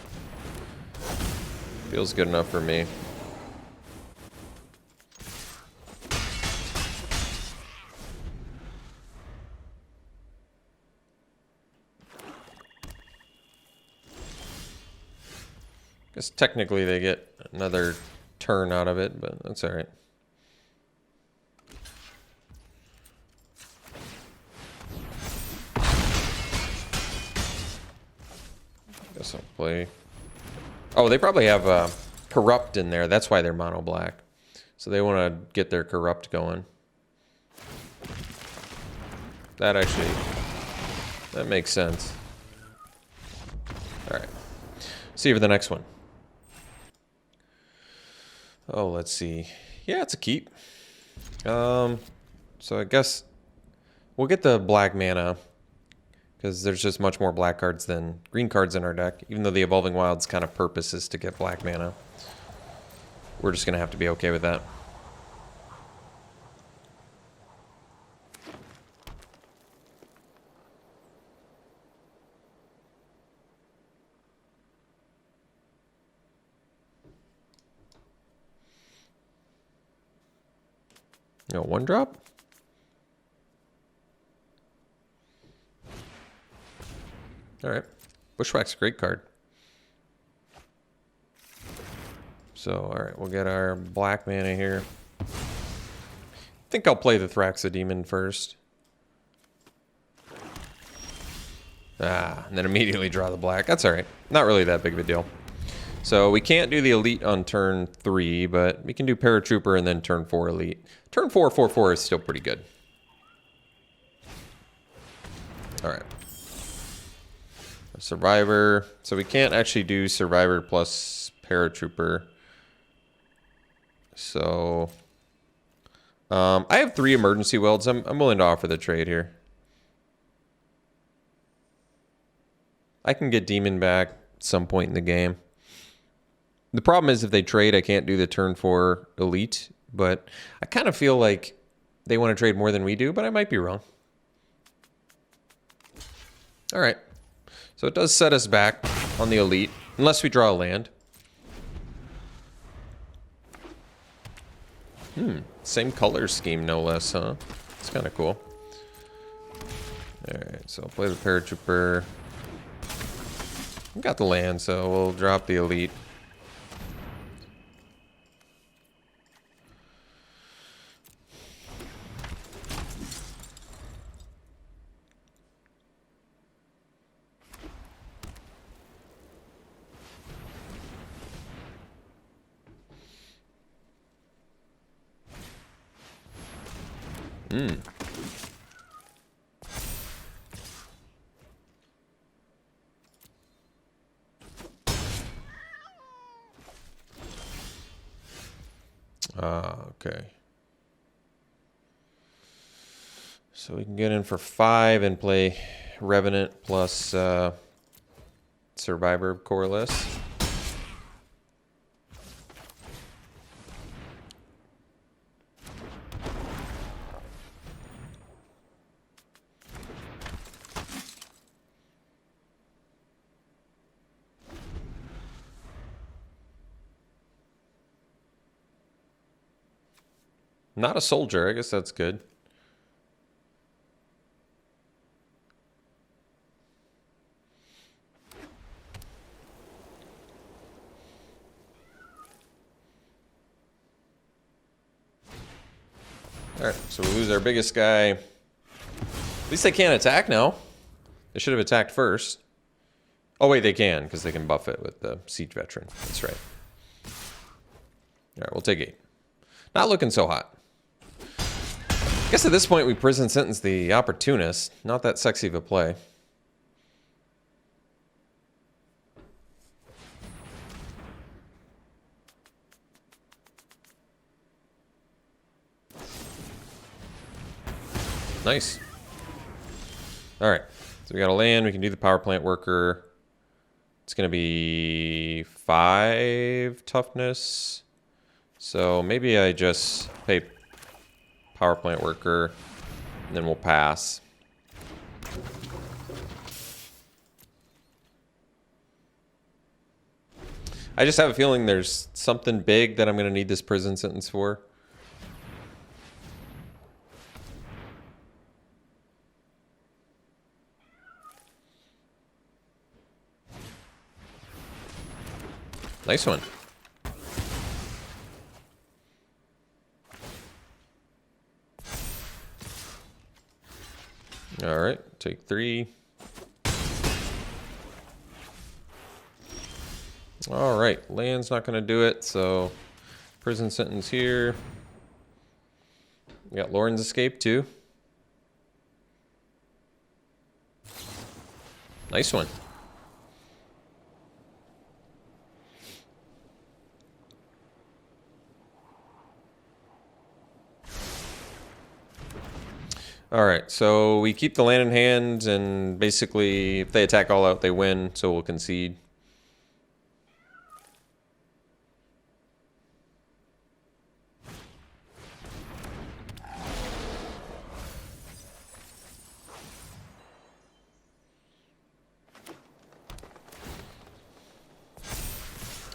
feels good enough for me. Guess technically they get another turn out of it, but that's all right. Guess I'll play. Oh, they probably have corrupt in there. That's why they're mono black. So they want to get their corrupt going. That makes sense. All right. See you for the next one. Oh, let's see. Yeah, it's a keep. So I guess we'll get the black mana because there's just much more black cards than green cards in our deck. Even though the Evolving Wilds kind of purpose is to get black mana, we're just gonna have to be okay with that. No, 1-drop? Alright. Bushwhack's a great card. So, alright, we'll get our black mana here. I think I'll play the Thraxodemon first. And then immediately draw the black. That's alright. Not really that big of a deal. So we can't do the elite on turn 3, but we can do Paratrooper and then turn 4 elite. Turn 4, 4/4 is still pretty good. Alright. Survivor. So we can't actually do Survivor plus Paratrooper. So I have 3 emergency welds. I'm willing to offer the trade here. I can get Demon back at some point in the game. The problem is if they trade, I can't do the turn 4 elite, but I kind of feel like they want to trade more than we do, but I might be wrong. All right. So it does set us back on the elite, unless we draw a land. Same color scheme, no less, huh? It's kind of cool. All right, so I'll play the Paratrooper. We got the land, so we'll drop the elite. Okay. So we can get in for 5 and play Revenant plus Survivor Coalesce. Not a soldier. I guess that's good. Alright, so we lose our biggest guy. At least they can't attack now. They should have attacked first. Oh wait, they can, because they can buff it with the Siege Veteran. That's right. Alright, we'll take 8. Not looking so hot. I guess at this point we prison sentence the Opportunist. Not that sexy of a play. Nice. Alright, so we got a land. We can do the power plant worker. It's going to be 5 toughness. So maybe I just pay power plant worker, and then we'll pass. I just have a feeling there's something big that I'm going to need this prison sentence for. Nice one. All right, take 3. All right, land's not going to do it, so prison sentence here. We got Lauren's escape too. Nice one. All right, so we keep the land in hand, and basically if they attack all out, they win, so we'll concede.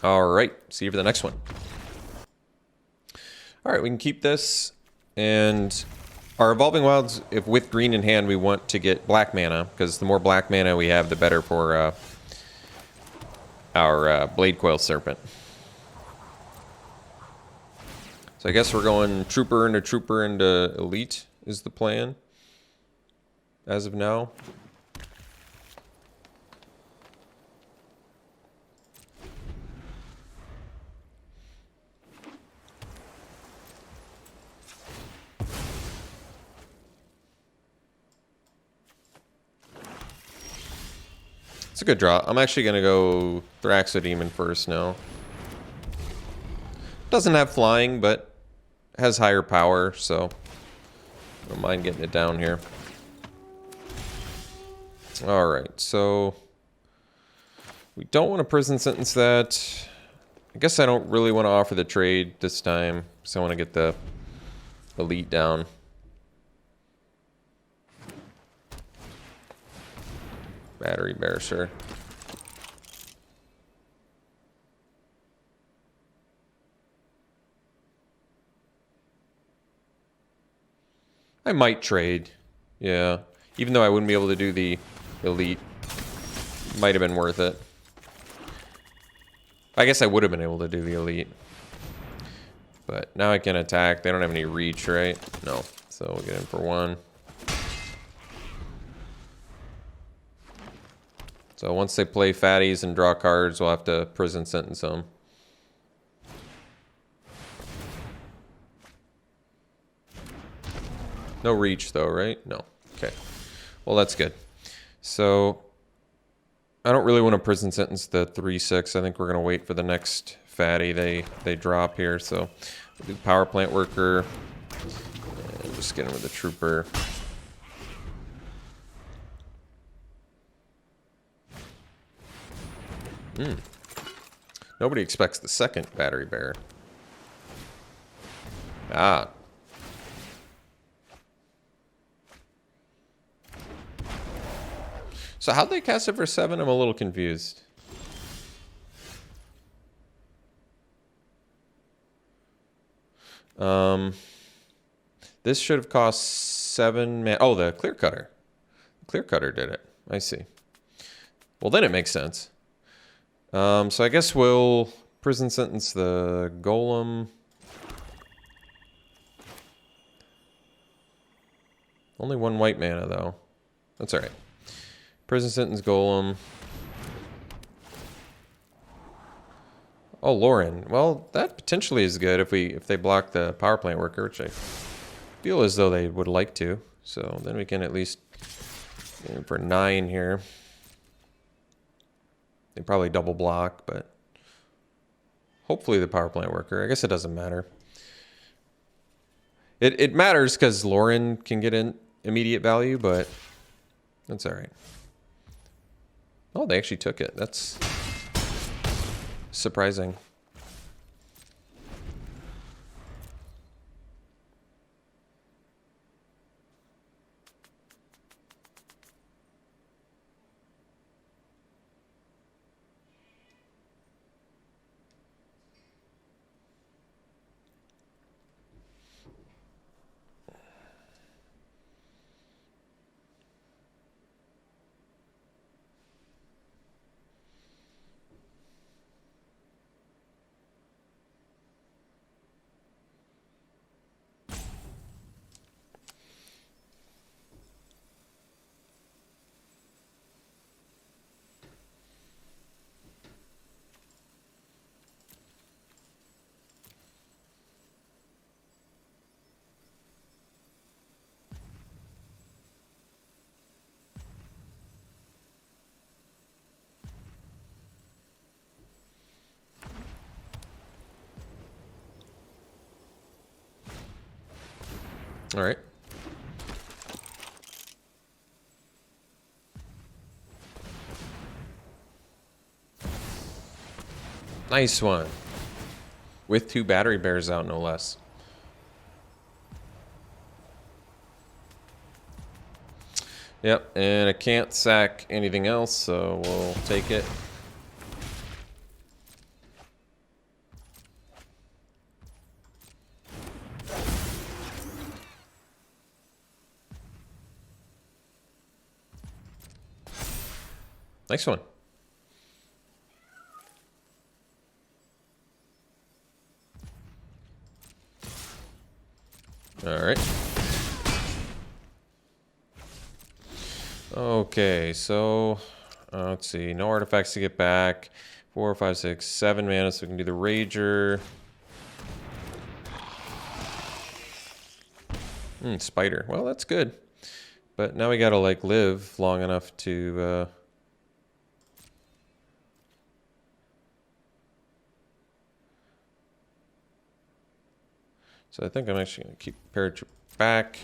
All right, see you for the next one. All right, we can keep this, and our Evolving Wilds, if with green in hand, we want to get black mana, because the more black mana we have, the better for our Blade Coil Serpent. So I guess we're going Trooper into Elite is the plan, as of now. It's a good draw. I'm actually going to go Thraxodemon first now. Doesn't have flying, but has higher power, so I don't mind getting it down here. Alright, so we don't want to prison sentence that. I guess I don't really want to offer the trade this time, because I want to get the Elite down. Battery Bear, sure. I might trade. Yeah. Even though I wouldn't be able to do the Elite. Might have been worth it. I guess I would have been able to do the Elite. But now I can attack. They don't have any reach, right? No. So we'll get in for 1. So once they play fatties and draw cards, we'll have to prison sentence them. No reach though, right? No. Okay. Well, that's good. So I don't really want to prison sentence the 3/6. I think we're going to wait for the next fatty they drop here. So we'll do power plant worker and just get him with the trooper. Nobody expects the second battery bear. Ah. So how'd they cast it for 7? I'm a little confused. This should have cost 7 mana. Oh, the clear cutter. The clear cutter did it. I see. Well, then it makes sense. So I guess we'll prison sentence the golem. Only 1 white mana, though. That's all right. Prison sentence golem. Oh, Lauren. Well, that potentially is good if they block the power plant worker, which I feel as though they would like to. So then we can at least aim for 9 here. They probably double block, but hopefully the power plant worker. I guess it doesn't matter. It matters because Lauren can get in immediate value, but that's all right. Oh, they actually took it. That's surprising. All right. Nice one. With 2 battery bears out, no less. Yep, and I can't sack anything else, so we'll take it. Nice one. All right. Okay, so let's see. No artifacts to get back. 4, 5, 6, 7 mana, so we can do the Rager. Spider. Well, that's good. But now we gotta like live long enough to so I think I'm actually gonna keep Paratrooper back.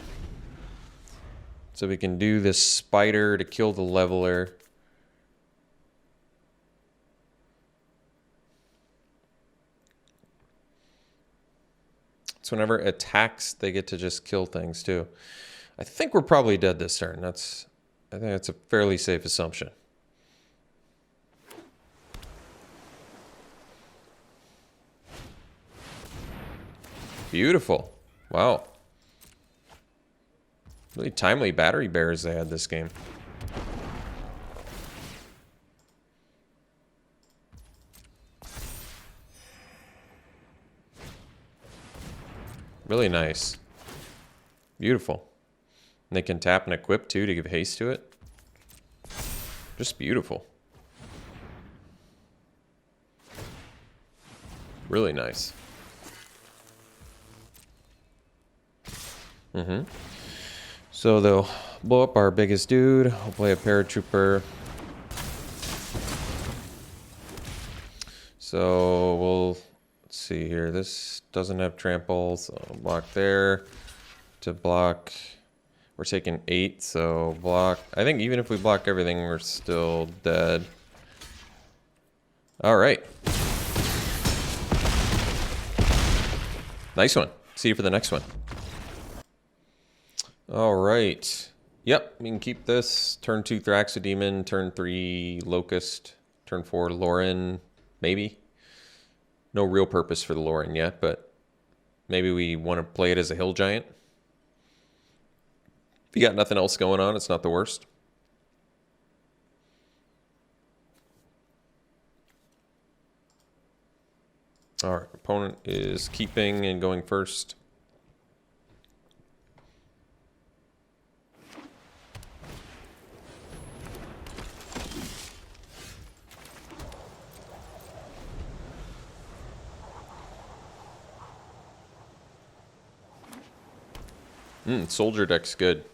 So we can do this spider to kill the leveler. So whenever it attacks, they get to just kill things too. I think we're probably dead this turn. I think that's a fairly safe assumption. Beautiful. Wow. Really timely battery bears they had this game. Really nice. Beautiful. And they can tap and equip too to give haste to it. Just beautiful. Really nice. So they'll blow up our biggest dude. We'll play a Paratrooper. So we'll, let's see here. This doesn't have trample, so block there. To block, we're taking 8, so block. I think even if we block everything, we're still dead. All right. Nice one. See you for the next one. All right. Yep, we can keep this. Turn 2 Thraxodemon, turn 3 Locust, turn 4 Lauren, maybe. No real purpose for the Lauren yet, but maybe we want to play it as a hill giant. If you got nothing else going on, it's not the worst. All right, opponent is keeping and going first. Soldier deck's good.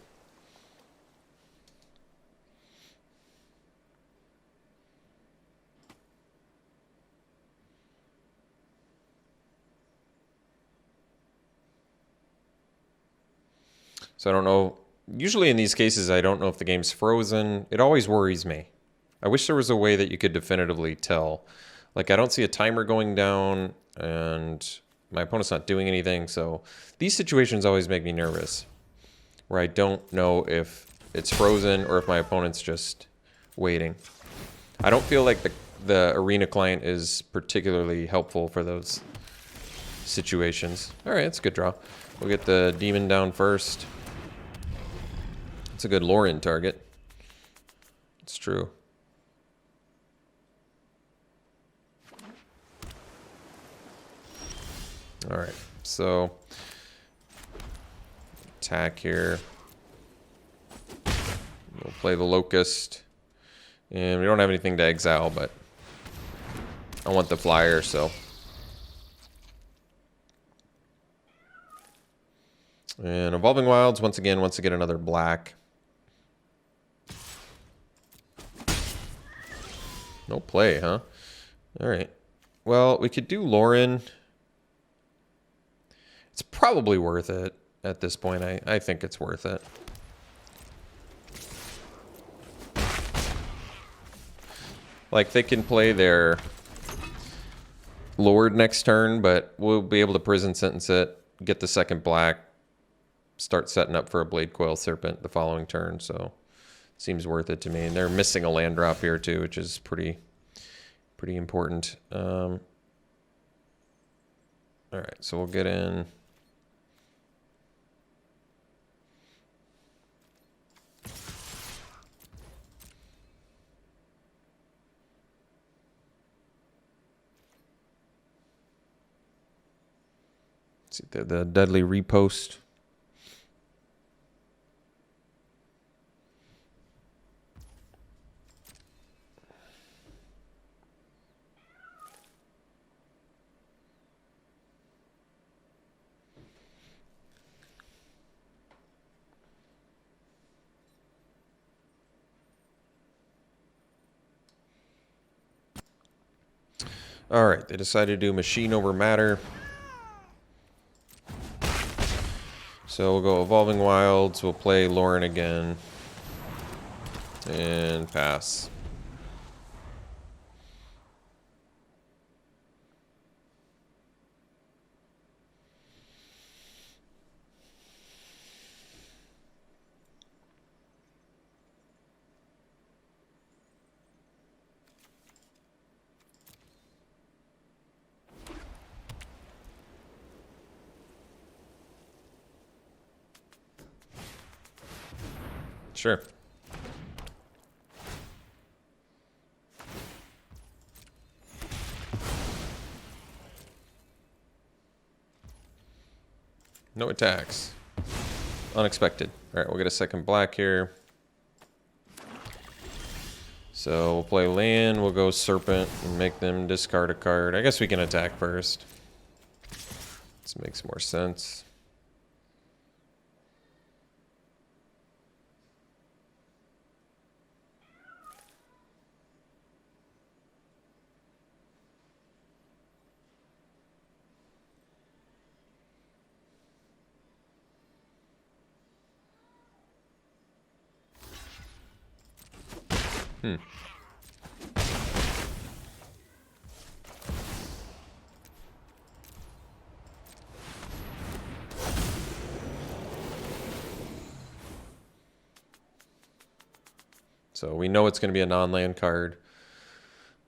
So I don't know. Usually in these cases, I don't know if the game's frozen. It always worries me. I wish there was a way that you could definitively tell. Like, I don't see a timer going down, and my opponent's not doing anything. So these situations always make me nervous, where I don't know if it's frozen or if my opponent's just waiting. I don't feel like the arena client is particularly helpful for those situations. All right, that's a good draw. We'll get the demon down first. It's a good Lauren target. It's true. All right, so attack here. We'll play the Locust. And we don't have anything to exile, but I want the flyer, so. And Evolving Wilds, once again, wants to get another black. No play, huh? All right. Well, we could do Lauren. It's probably worth it at this point. I think it's worth it. Like, they can play their Lord next turn, but we'll be able to prison sentence it, get the second black, start setting up for a Blade Coil Serpent the following turn, so seems worth it to me. And they're missing a land drop here too, which is pretty important. All right, so we'll get in. See the Deadly Repost. All right, they decided to do Machine over Matter. So we'll go Evolving Wilds, we'll play Lauren again, and pass. Sure. No attacks. Unexpected. All right, we'll get a second black here. So we'll play land, we'll go Serpent and make them discard a card. I guess we can attack first. This makes more sense. So we know it's going to be a non-land card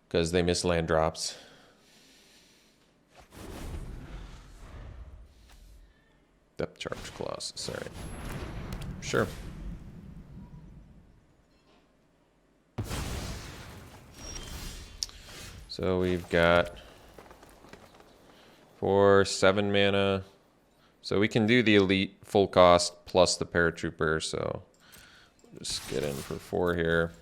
because they miss land drops. Depth charge clause. Sorry. Sure. So we've got 4, 7 mana. So we can do the elite full cost plus the paratrooper. So just get in for 4 here.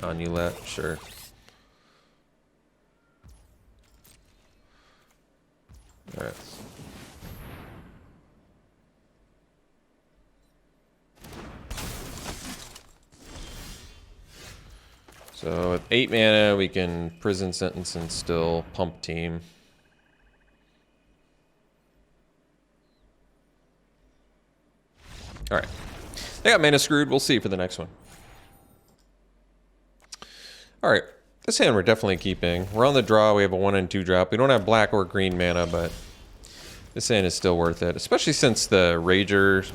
Onulet, sure. All right. So with 8 mana, we can prison sentence and still pump team. All right. They got mana screwed. We'll see for the next one. All right. This hand we're definitely keeping. We're on the draw. We have a 1 and 2 drop. We don't have black or green mana, but this hand is still worth it, especially since the Rager,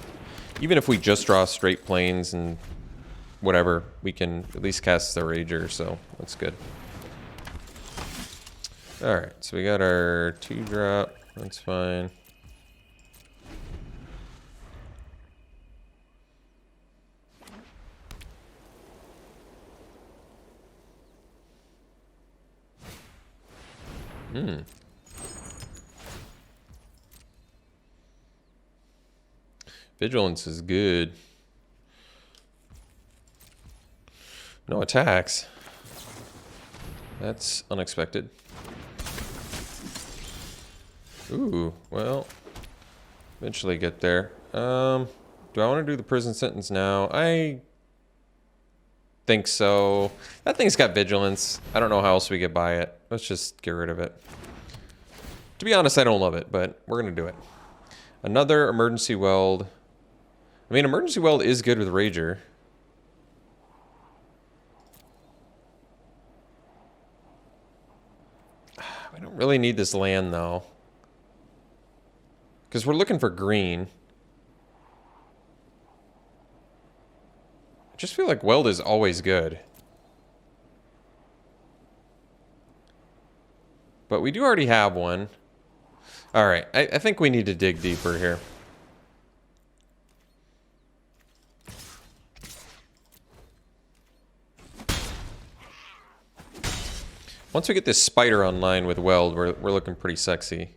even if we just draw straight planes and whatever, we can at least cast the Rager, so that's good. All right, so we got our 2 drop. That's fine. Vigilance is good. No attacks. That's unexpected. Ooh, well, eventually get there. Do I want to do the prison sentence now? I think so. That thing's got vigilance. I don't know how else we get by it. Let's just get rid of it. To be honest, I don't love it, but we're going to do it. Another emergency weld. I mean, emergency weld is good with Rager. We don't really need this land, though. Because we're looking for green. I just feel like weld is always good. But we do already have one. All right, I think we need to dig deeper here. Once we get this spider online with weld, we're looking pretty sexy.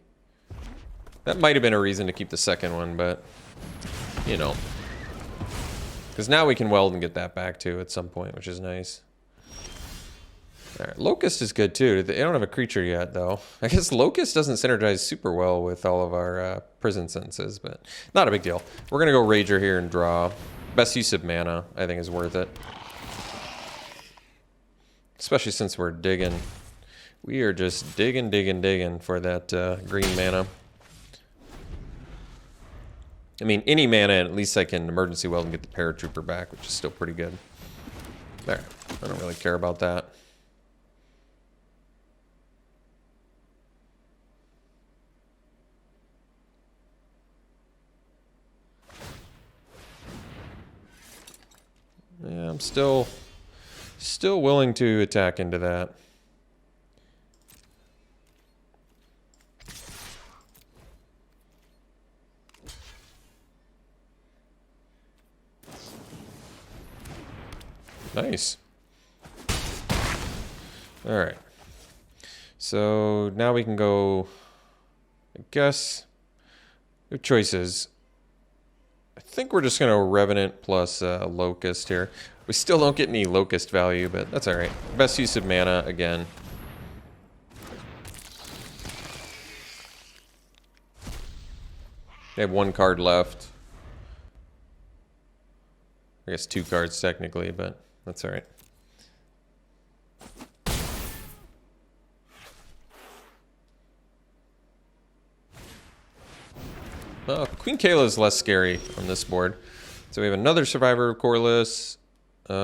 That might have been a reason to keep the second one, but, you know. Because now we can weld and get that back, too, at some point, which is nice. All right, Locust is good, too. They don't have a creature yet, though. I guess Locust doesn't synergize super well with all of our prison sentences, but not a big deal. We're going to go Rager here and draw. Best use of mana, I think, is worth it. Especially since we're digging. We are just digging for that green mana. I mean, any mana, at least I can emergency weld and get the Paratrooper back, which is still pretty good. There. I don't really care about that. Yeah, I'm still willing to attack into that. Nice. All right. So now we can go, I guess, we have choices. I think we're just going to Revenant plus Locust here. We still don't get any Locust value, but that's all right. Best use of mana again. They have 1 card left. I guess 2 cards technically, but that's all right. Queen Kayla is less scary on this board. So we have another Survivor of Corliss. We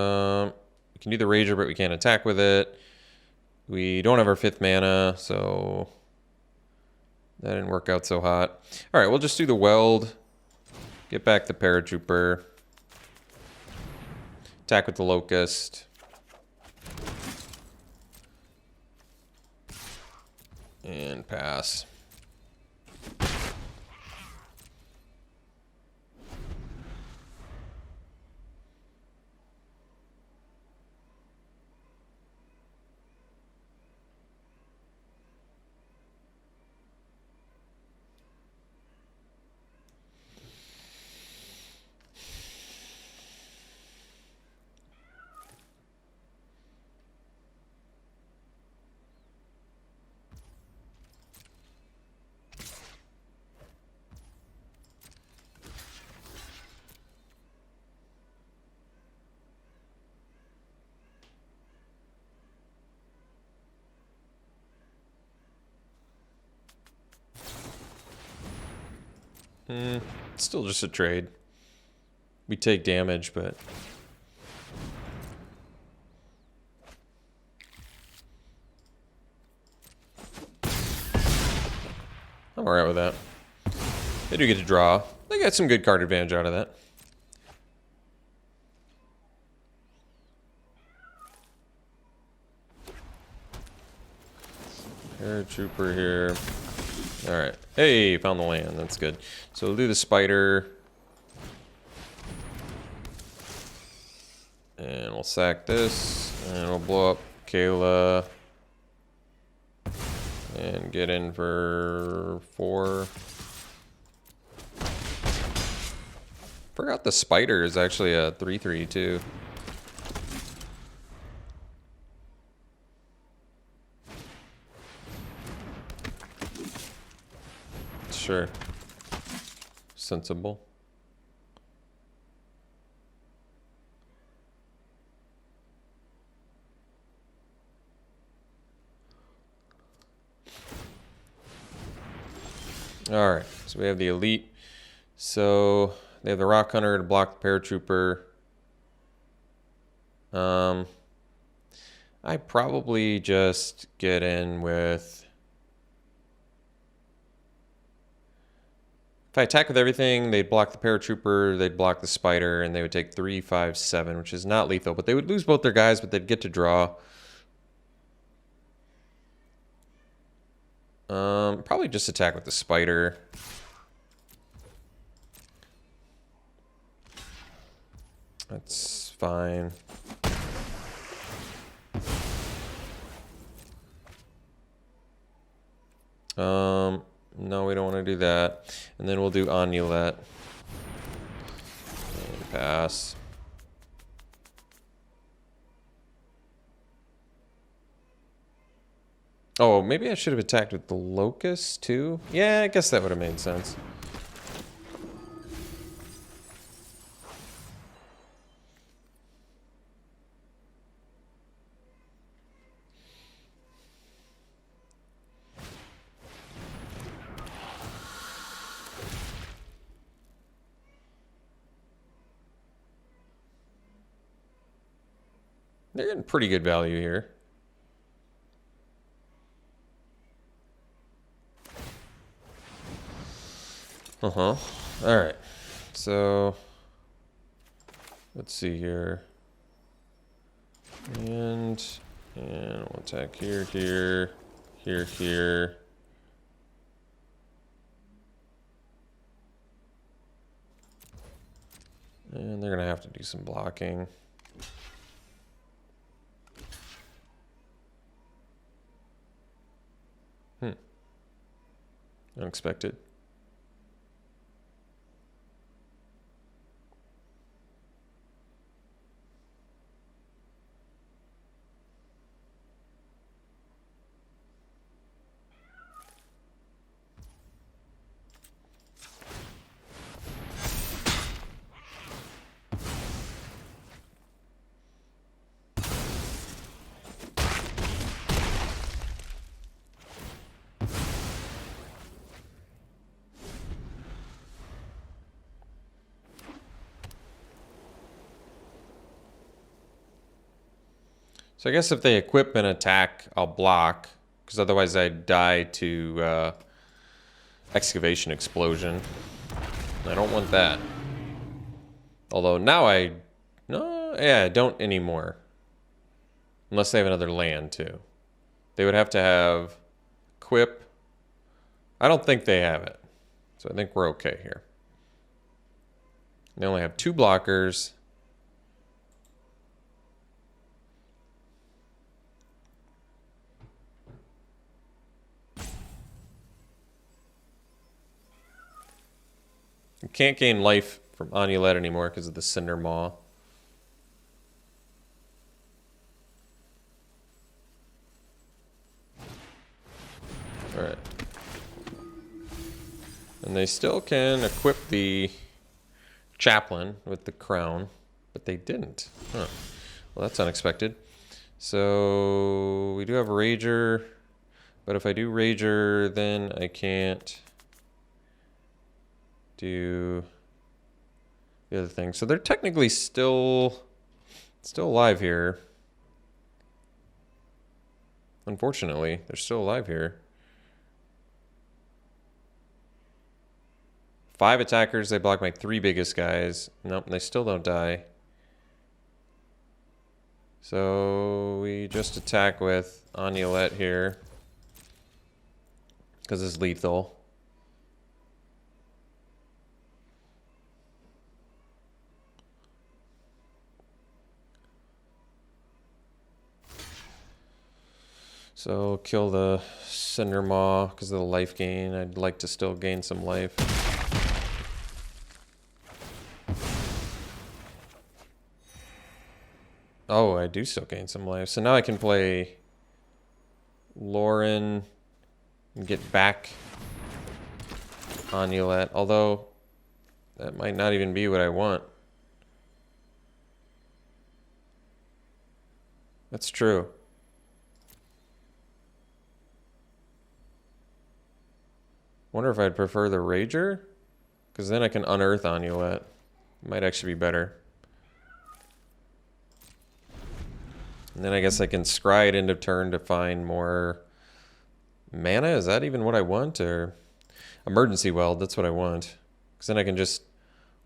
We can do the Rager, but we can't attack with it. We don't have our 5th mana, so that didn't work out so hot. All right, we'll just do the Weld. Get back the Paratrooper. Attack with the Locust. And pass. Still just a trade. We take damage, but I'm alright with that. They do get to draw. They got some good card advantage out of that. Paratrooper here. Alright. Hey, found the land. That's good. So we'll do the spider. And we'll sack this. And we'll blow up Kayla. And get in for 4. Forgot the spider is actually a 3/3 too. Sure. Sensible. All right, so we have the elite. So they have the rock hunter to block the paratrooper. I probably just get in with. If I attack with everything, they'd block the paratrooper, they'd block the spider, and they would take 3, 5, 7, which is not lethal, but they would lose both their guys, but they'd get to draw. Probably just attack with the spider. That's fine. No, we don't want to do that. And then we'll do Amulet. And pass. Oh, maybe I should have attacked with the Locust too? Yeah, I guess that would have made sense. They're getting pretty good value here. All right. So let's see here. And we'll attack here, here, here, here. And they're gonna have to do some blocking. Unexpected. So I guess if they equip and attack, I'll block. Because otherwise I'd die to excavation explosion. I don't want that. Although now I don't anymore. Unless they have another land too. They would have to have equip. I don't think they have it. So I think we're okay here. They only have 2 blockers. You can't gain life from Amulet anymore because of the Cinder Maw. Alright. And they still can equip the Chaplain with the crown, but they didn't. Huh. Well, that's unexpected. So we do have a Rager, but if I do Rager, then I can't do the other thing. So they're technically still alive here. Unfortunately, they're still alive here. 5 attackers, they block my 3 biggest guys. Nope, they still don't die. So we just attack with Amulet here. Because it's lethal. So kill the Cinder Maw because of the life gain. I'd like to still gain some life. Oh, I do still gain some life. So now I can play Lauren and get back Amulet. Although, that might not even be what I want. That's true. Wonder if I'd prefer the Rager? Because then I can unearth Amulet. Might actually be better. And then I guess I can scry it into turn to find more mana. Is that even what I want? Or emergency weld, that's what I want. Because then I can just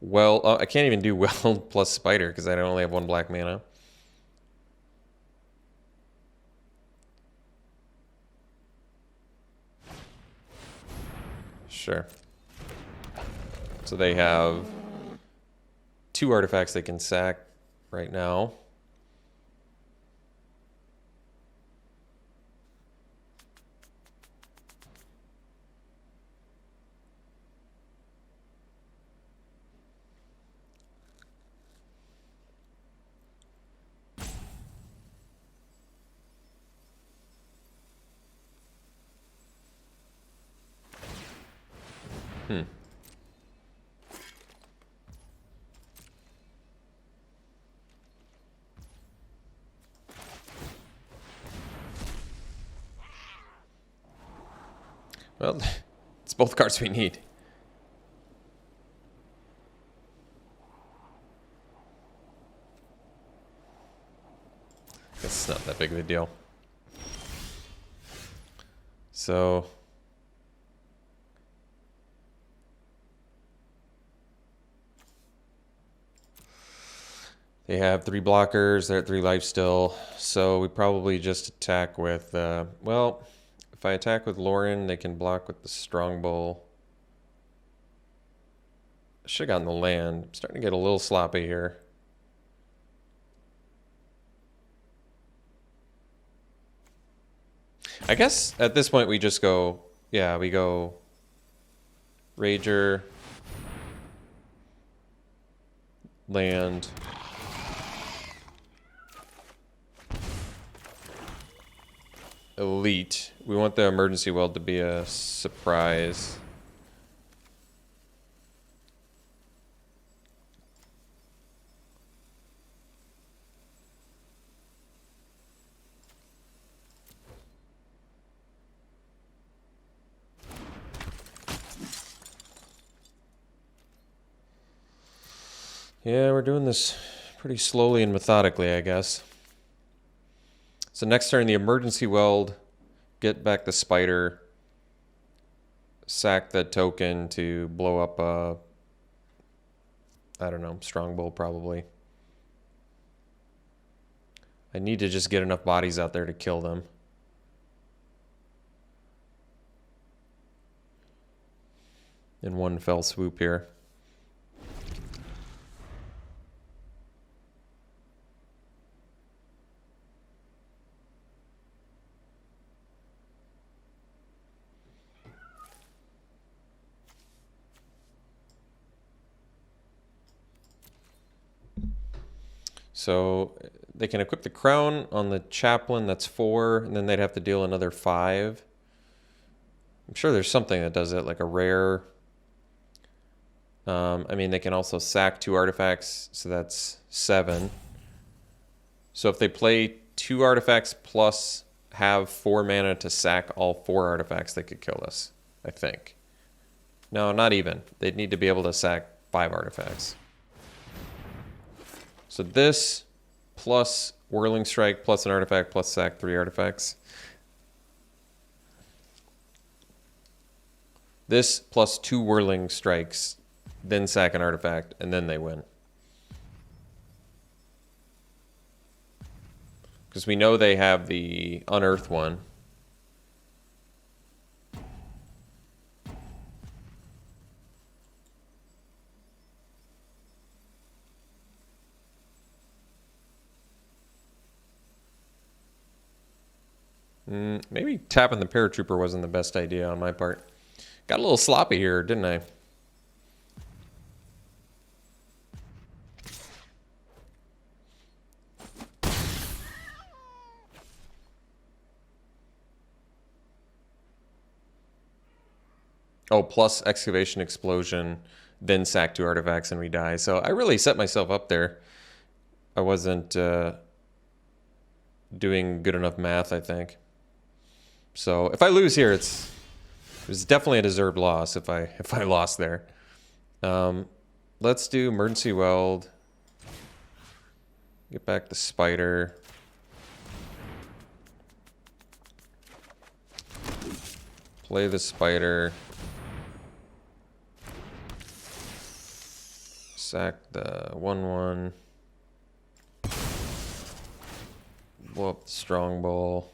weld. Oh, I can't even do weld plus spider because I only have 1 black mana. Sure. So they have 2 artifacts they can sack right now. Well, it's both cards we need. It's not that big of a deal. So they have 3 blockers. They're at 3 life still. So we probably just attack with, well, if I attack with Lauren, they can block with the Strongbow. I should have gotten the land. I'm starting to get a little sloppy here. I guess at this point we just go, yeah, we go Rager, land, elite. We want the emergency weld to be a surprise. Yeah, we're doing this pretty slowly and methodically, I guess. So next turn, the emergency weld, get back the spider, sack the token to blow up a, I don't know, strongbow probably. I need to just get enough bodies out there to kill them. In one fell swoop here. So they can equip the crown on the chaplain, that's 4, and then they'd have to deal another 5. I'm sure there's something that does it, like a rare. I mean, they can also sack 2 artifacts, so that's 7. So if they play 2 artifacts plus have 4 mana to sack all 4 artifacts, they could kill us, I think. No, not even. They'd need to be able to sack 5 artifacts. So this plus Whirling Strike plus an artifact plus sack 3 artifacts. This plus 2 Whirling Strikes, then sack an artifact, and then they win. Because we know they have the Unearth one. Maybe tapping the Paratrooper wasn't the best idea on my part. Got a little sloppy here, didn't I? Oh, plus Excavation Explosion, then sack 2 artifacts and we die. So I really set myself up there. I wasn't doing good enough math, I think. So if I lose here, it was definitely a deserved loss if I lost there. Let's do Emergency Weld. Get back the spider. Play the spider. Sack the 1/1. Blow up the strongbow.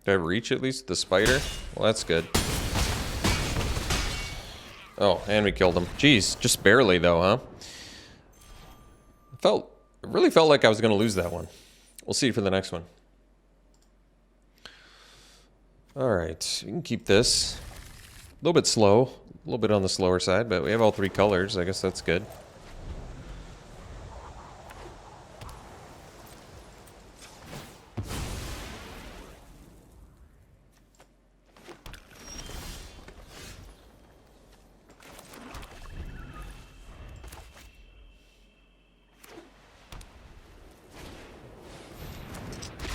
Did I reach at least the spider? Well, that's good. Oh, and we killed him. Jeez, just barely though, huh? It really felt like I was going to lose that one. We'll see for the next one. All right, we can keep this. A little bit slow, a little bit on the slower side, but we have all 3 colors. I guess that's good.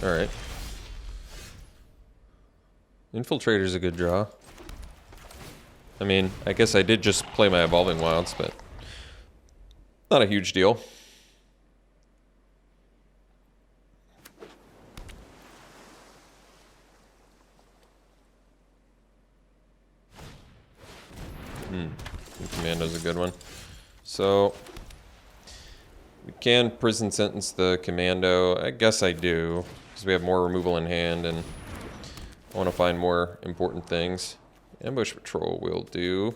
All right. Infiltrator's a good draw. I mean, I guess I did just play my Evolving Wilds, but not a huge deal. Commando's a good one. So we can prison sentence the commando. I guess I do, because we have more removal in hand and I want to find more important things. Ambush patrol will do.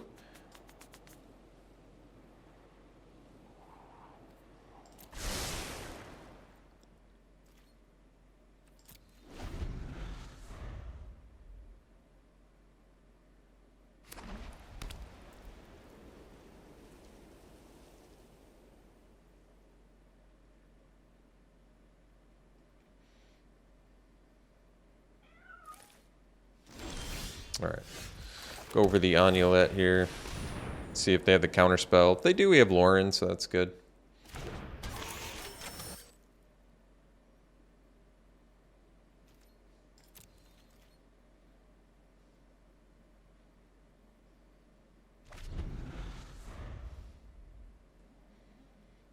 Alright. Go over the Amulet here. See if they have the counterspell. If they do, we have Lauren, so that's good.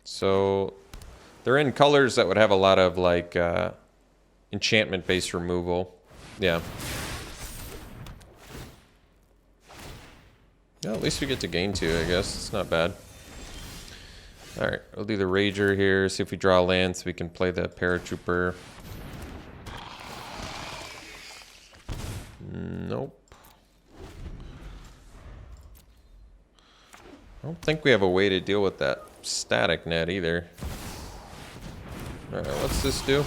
So they're in colors that would have a lot of like enchantment-based removal. Yeah. Yeah, at least we get to gain 2, I guess. It's not bad. Alright, we'll do the Rager here. See if we draw a land so we can play the Paratrooper. Nope. I don't think we have a way to deal with that static net either. Alright, what's this do?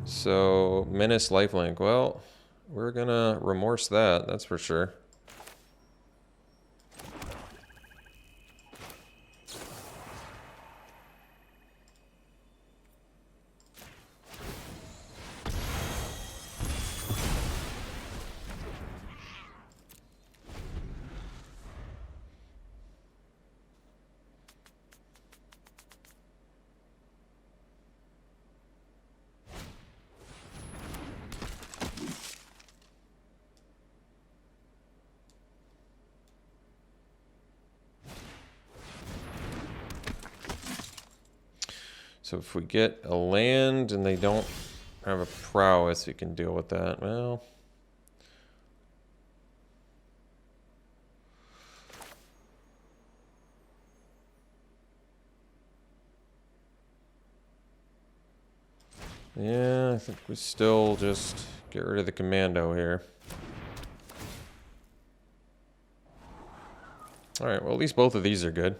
So, Menace Lifelink. Well, we're gonna remorse that, that's for sure. So if we get a land and they don't have a prowess, we can deal with that. Well, yeah, I think we still just get rid of the commando here. All right, well, at least both of these are good.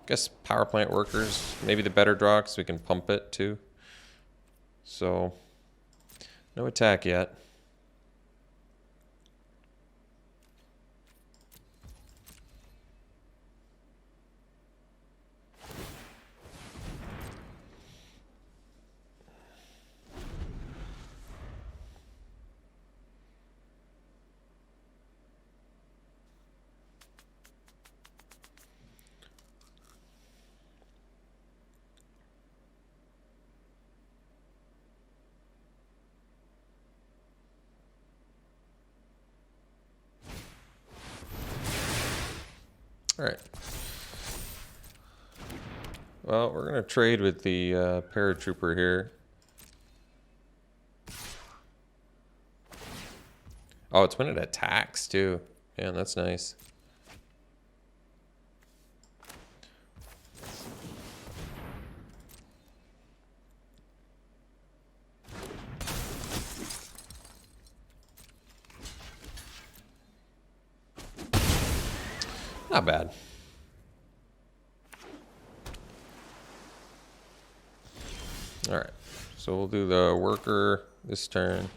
Guess power plant workers, maybe the better draw because we can pump it too. So, no attack yet. All right. Well, we're gonna trade with the Paratrooper here. Oh, it's when it attacks too. Yeah, that's nice. Not bad. All right, so we'll do the worker this turn.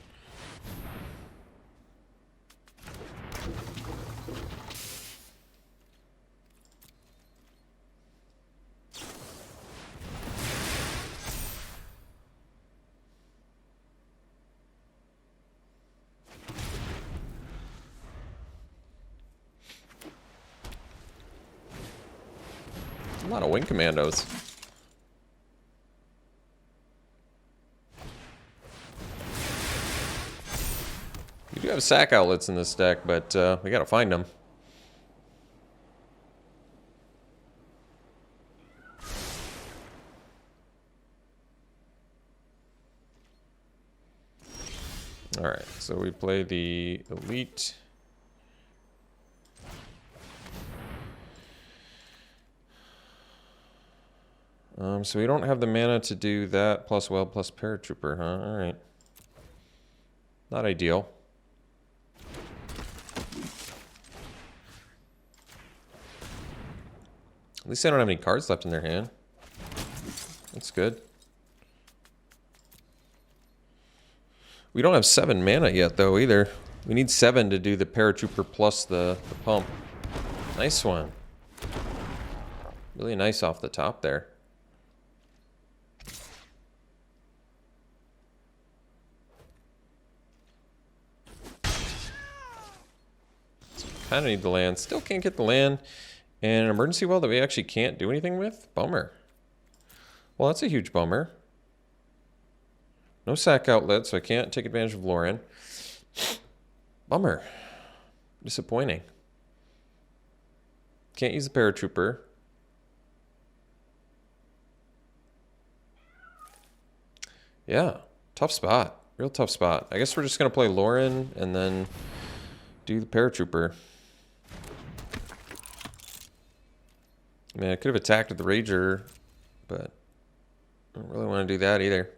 A lot of wing commandos. We do have sack outlets in this deck, but we gotta find them. Alright, so we play the elite. So we don't have the mana to do that plus well plus Paratrooper, huh? Alright. Not ideal. At least they don't have any cards left in their hand. That's good. We don't have 7 mana yet, though, either. We need 7 to do the Paratrooper plus the pump. Nice one. Really nice off the top there. Kind of need the land. Still can't get the land. And an emergency well that we actually can't do anything with? Bummer. Well, that's a huge bummer. No sack outlet, so I can't take advantage of Lauren. Bummer. Disappointing. Can't use the Paratrooper. Yeah, tough spot. Real tough spot. I guess we're just going to play Lauren and then do the Paratrooper. I mean, I could have attacked with the Rager, but I don't really want to do that either.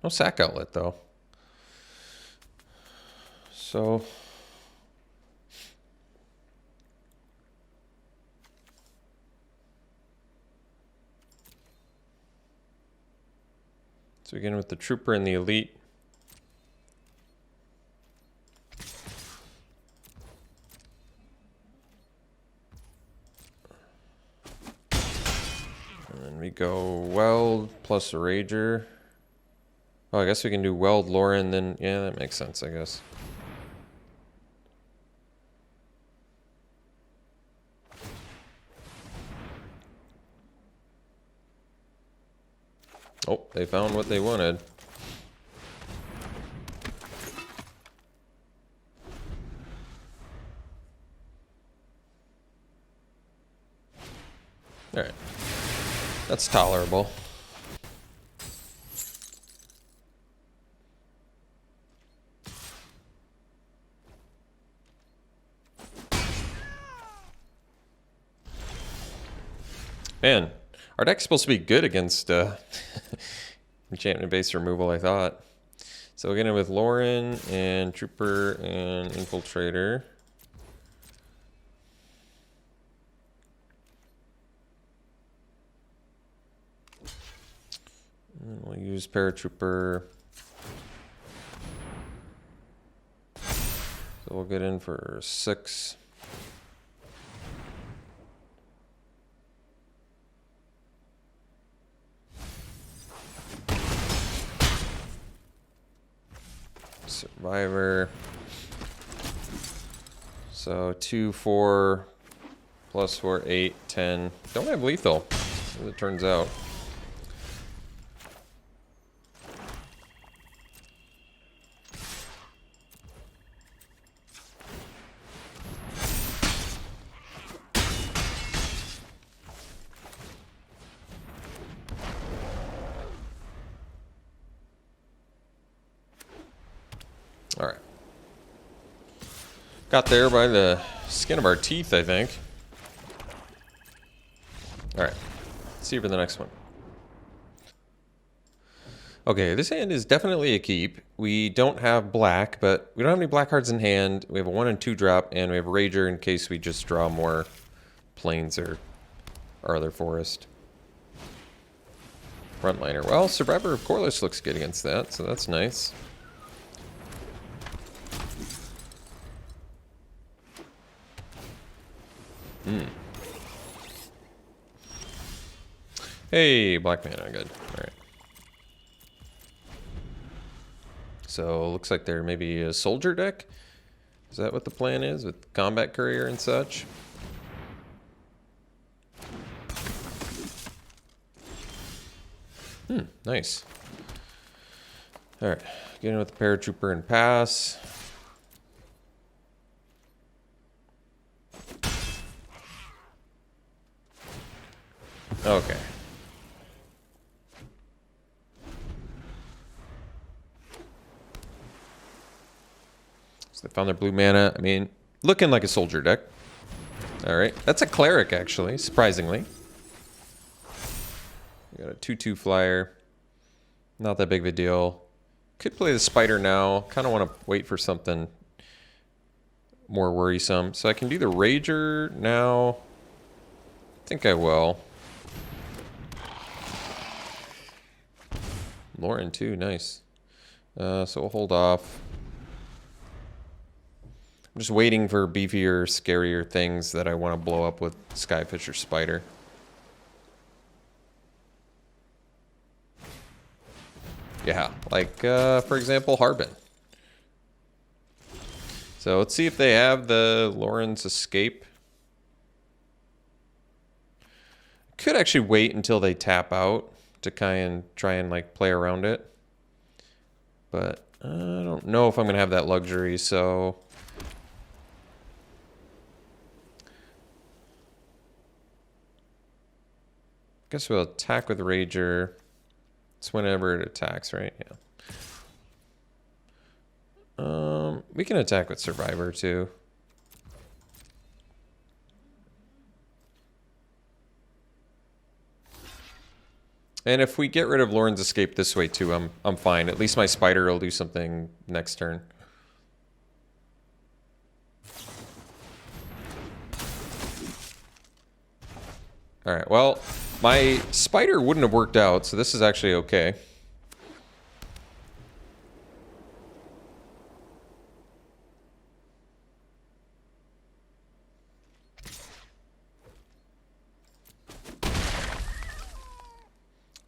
No sack outlet, though. So we begin with the Trooper and the Elite. And then we go Weld plus a Rager. Oh, I guess we can do Weld, Lauren, then... Yeah, that makes sense, I guess. Oh, they found what they wanted. Alright. That's tolerable. Man, our deck's supposed to be good against enchantment base removal, I thought. So we're getting with Lauren and Trooper and Infiltrator. And we'll use Paratrooper. So we'll get in for 6. Survivor. So 2, 4, plus 4, 8, 10. Don't have lethal, as it turns out. All right. Got there by the skin of our teeth, I think. All right. See you for the next one. Okay, this hand is definitely a keep. We don't have black, but we don't have any black cards in hand. We have a 1 and 2 drop, and we have a Rager in case we just draw more plains or our other forest. Frontliner. Well, Survivor of Corliss looks good against that, so that's nice. Hey, black mana, good. All right. So looks like they're maybe a soldier deck. Is that what the plan is with combat courier and such? Nice. All right, get in with the Paratrooper and pass. Okay. So they found their blue mana. I mean, looking like a soldier deck. All right, that's a cleric actually, surprisingly. We got a 2/2 flyer. Not that big of a deal. Could play the spider now. Kind of want to wait for something more worrisome. So I can do the Rager now. I think I will. Lauren too, nice. So we'll hold off. I'm just waiting for beefier, scarier things that I want to blow up with Skyfish or Spider. Yeah, like, for example, Harbin. So let's see if they have the Lauren's Escape. Could actually wait until they tap out to try and like play around it. But I don't know if I'm going to have that luxury, so... guess we'll attack with Rager. It's whenever it attacks, right? Yeah. We can attack with Survivor too. And if we get rid of Lauren's Escape this way too, I'm fine. At least my Spider will do something next turn. All right. Well, my Spider wouldn't have worked out, so this is actually okay.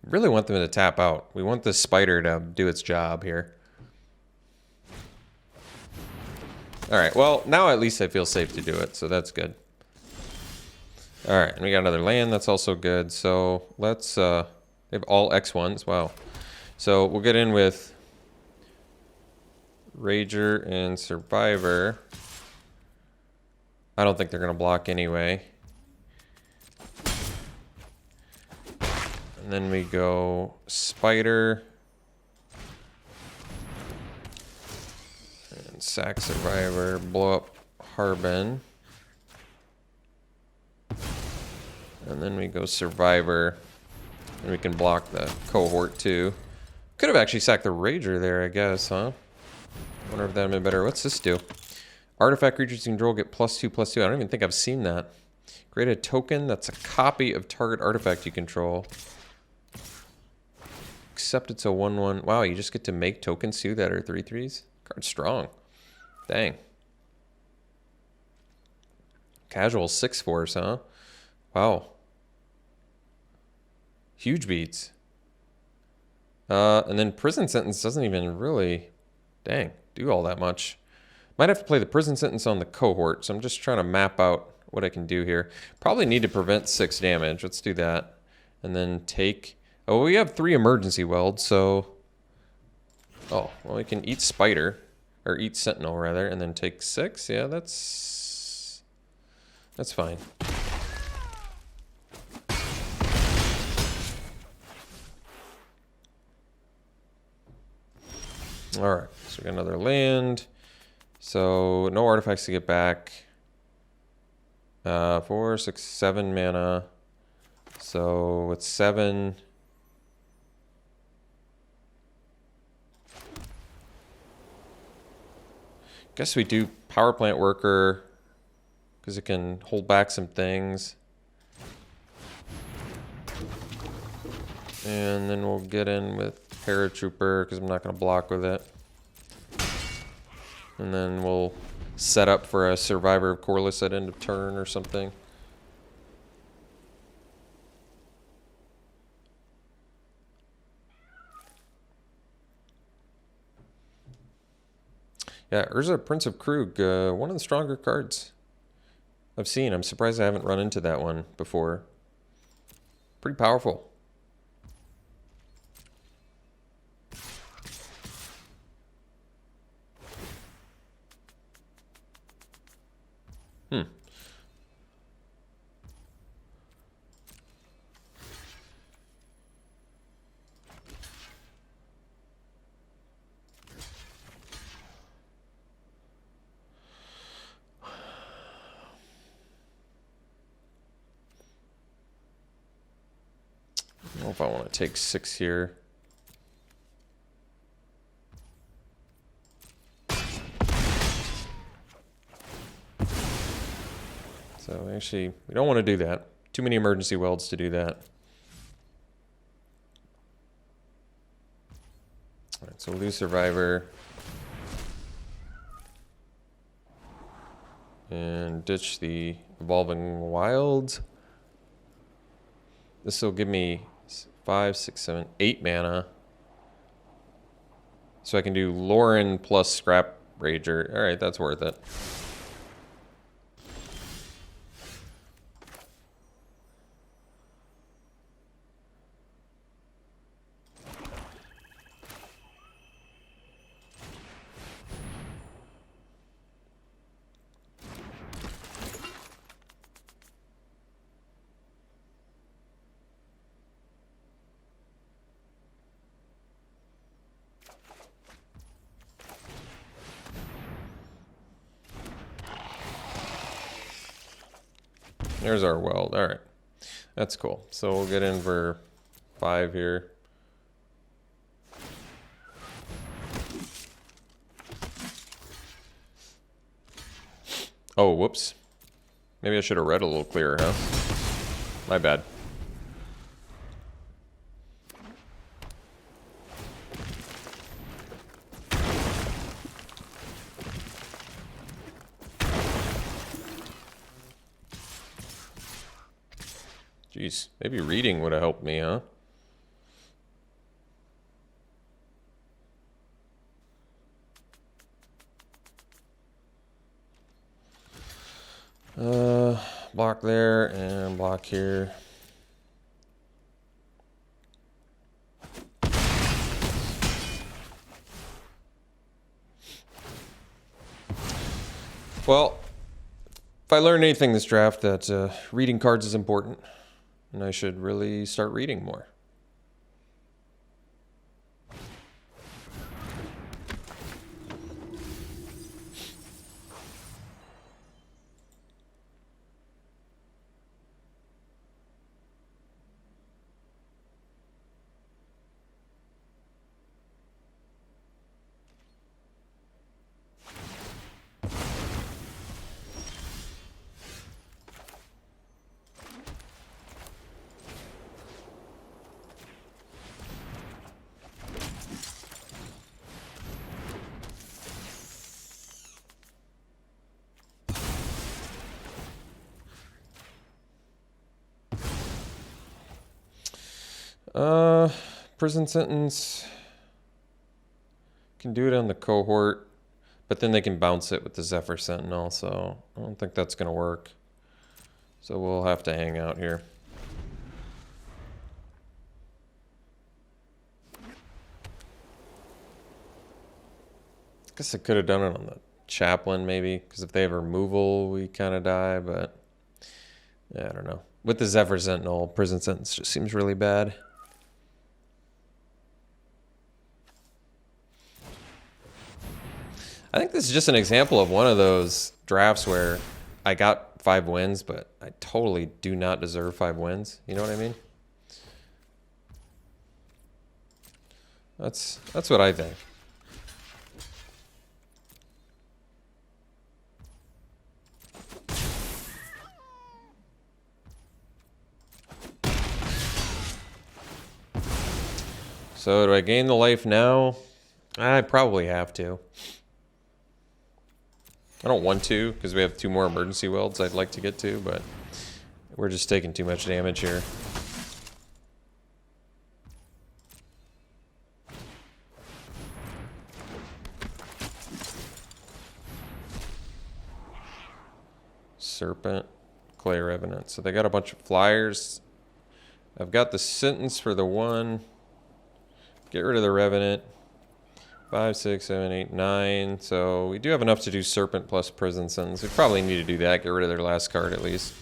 Really want them to tap out. We want this Spider to do its job here. All right, well, now at least I feel safe to do it, so that's good. All right, and we got another land. That's also good. So let's, they have all X1s. Wow. So we'll get in with Rager and Survivor. I don't think they're going to block anyway. And then we go Spider. And sack Survivor. Blow up Harbin. And then we go Survivor. And we can block the cohort too. Could have actually sacked the Rager there, I guess, huh? Wonder if that would have been better. What's this do? Artifact creatures you control get +2/+2. I don't even think I've seen that. Create a token that's a copy of target artifact you control. Except it's a 1/1. Wow, you just get to make tokens too that are 3/3s? Card's strong. Dang. Casual 6/4s, huh? Wow. Huge beats. And then Prison Sentence doesn't even really, dang, do all that much. Might have to play the Prison Sentence on the cohort, so I'm just trying to map out what I can do here. Probably need to prevent 6 damage. Let's do that. And then take... oh, we have 3 emergency welds, so... oh, well, we can eat Spider. Or eat Sentinel, rather, and then take 6. Yeah, that's fine. All right, so we got another land. So no artifacts to get back. 4, 6, 7 mana. So it's 7. Guess we do Power Plant Worker because it can hold back some things. And then we'll get in with Paratrooper because I'm not going to block with it. And then we'll set up for a Survivor of Corliss at end of turn or something. Yeah, Urza, Prince of Krug, one of the stronger cards I've seen. I'm surprised I haven't run into that one before. Pretty powerful. Hmm. I don't know if I want to take 6 here. So actually, we don't want to do that. Too many emergency welds to do that. All right, so we'll do Survivor. And ditch the Evolving Wilds. This will give me 5, 6, 7, 8 mana. So I can do Lauren plus Scrap Rager. All right, that's worth it. There's our weld. All right. That's cool. So we'll get in for 5 here. Oh, whoops. Maybe I should have read a little clearer, huh? My bad. Jeez, maybe reading would have helped me, huh? Block there and block here. Well, if I learned anything this draft, that reading cards is important, and I should really start reading more. Prison sentence. Can do it on the cohort, but then they can bounce it with the Zephyr Sentinel, so I don't think that's gonna work. So we'll have to hang out here. Guess I could have done it on the Chaplain maybe, because if they have removal, we kind of die, but yeah, I don't know. With the Zephyr Sentinel, prison sentence just seems really bad. I think this is just an example of one of those drafts where I got 5 wins, but I totally do not deserve 5 wins. You know what I mean? That's what I think. So do I gain the life now? I probably have to. I don't want to, because we have 2 more emergency welds I'd like to get to, but we're just taking too much damage here. Serpent, Clay Revenant. So they got a bunch of flyers. I've got the Sentence for the 1. Get rid of the Revenant. 5, 6, 7, 8, 9. So we do have enough to do Serpent plus Prison Sentence. We probably need to do that. Get rid of their last card at least.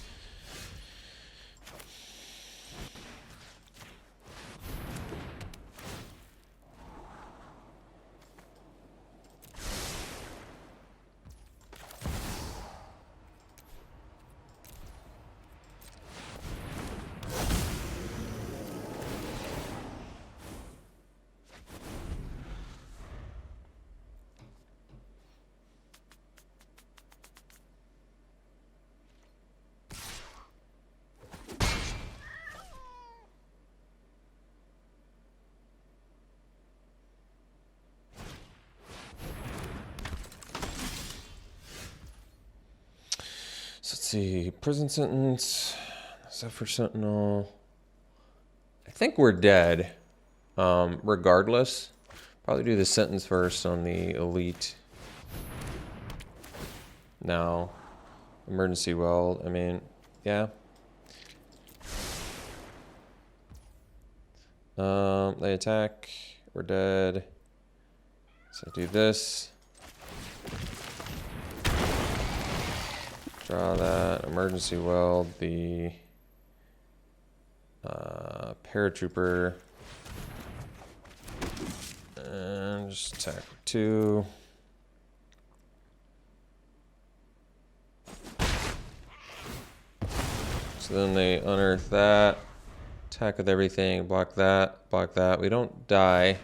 So let's see, Prison Sentence, Zephyr Sentinel. I think we're dead, regardless. Probably do the Sentence first on the Elite. Now, Emergency Weld, I mean, yeah. They attack, we're dead. So do this. Draw that, Emergency Weld, the Paratrooper, and just attack for 2. So then they unearth that, attack with everything, block that, block that. We don't die.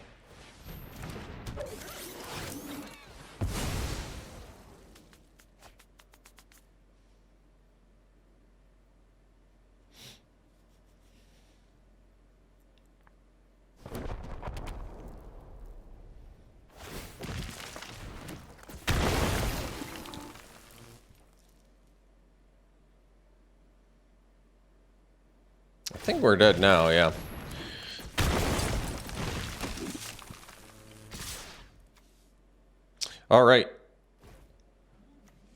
I think we're dead now, yeah. All right.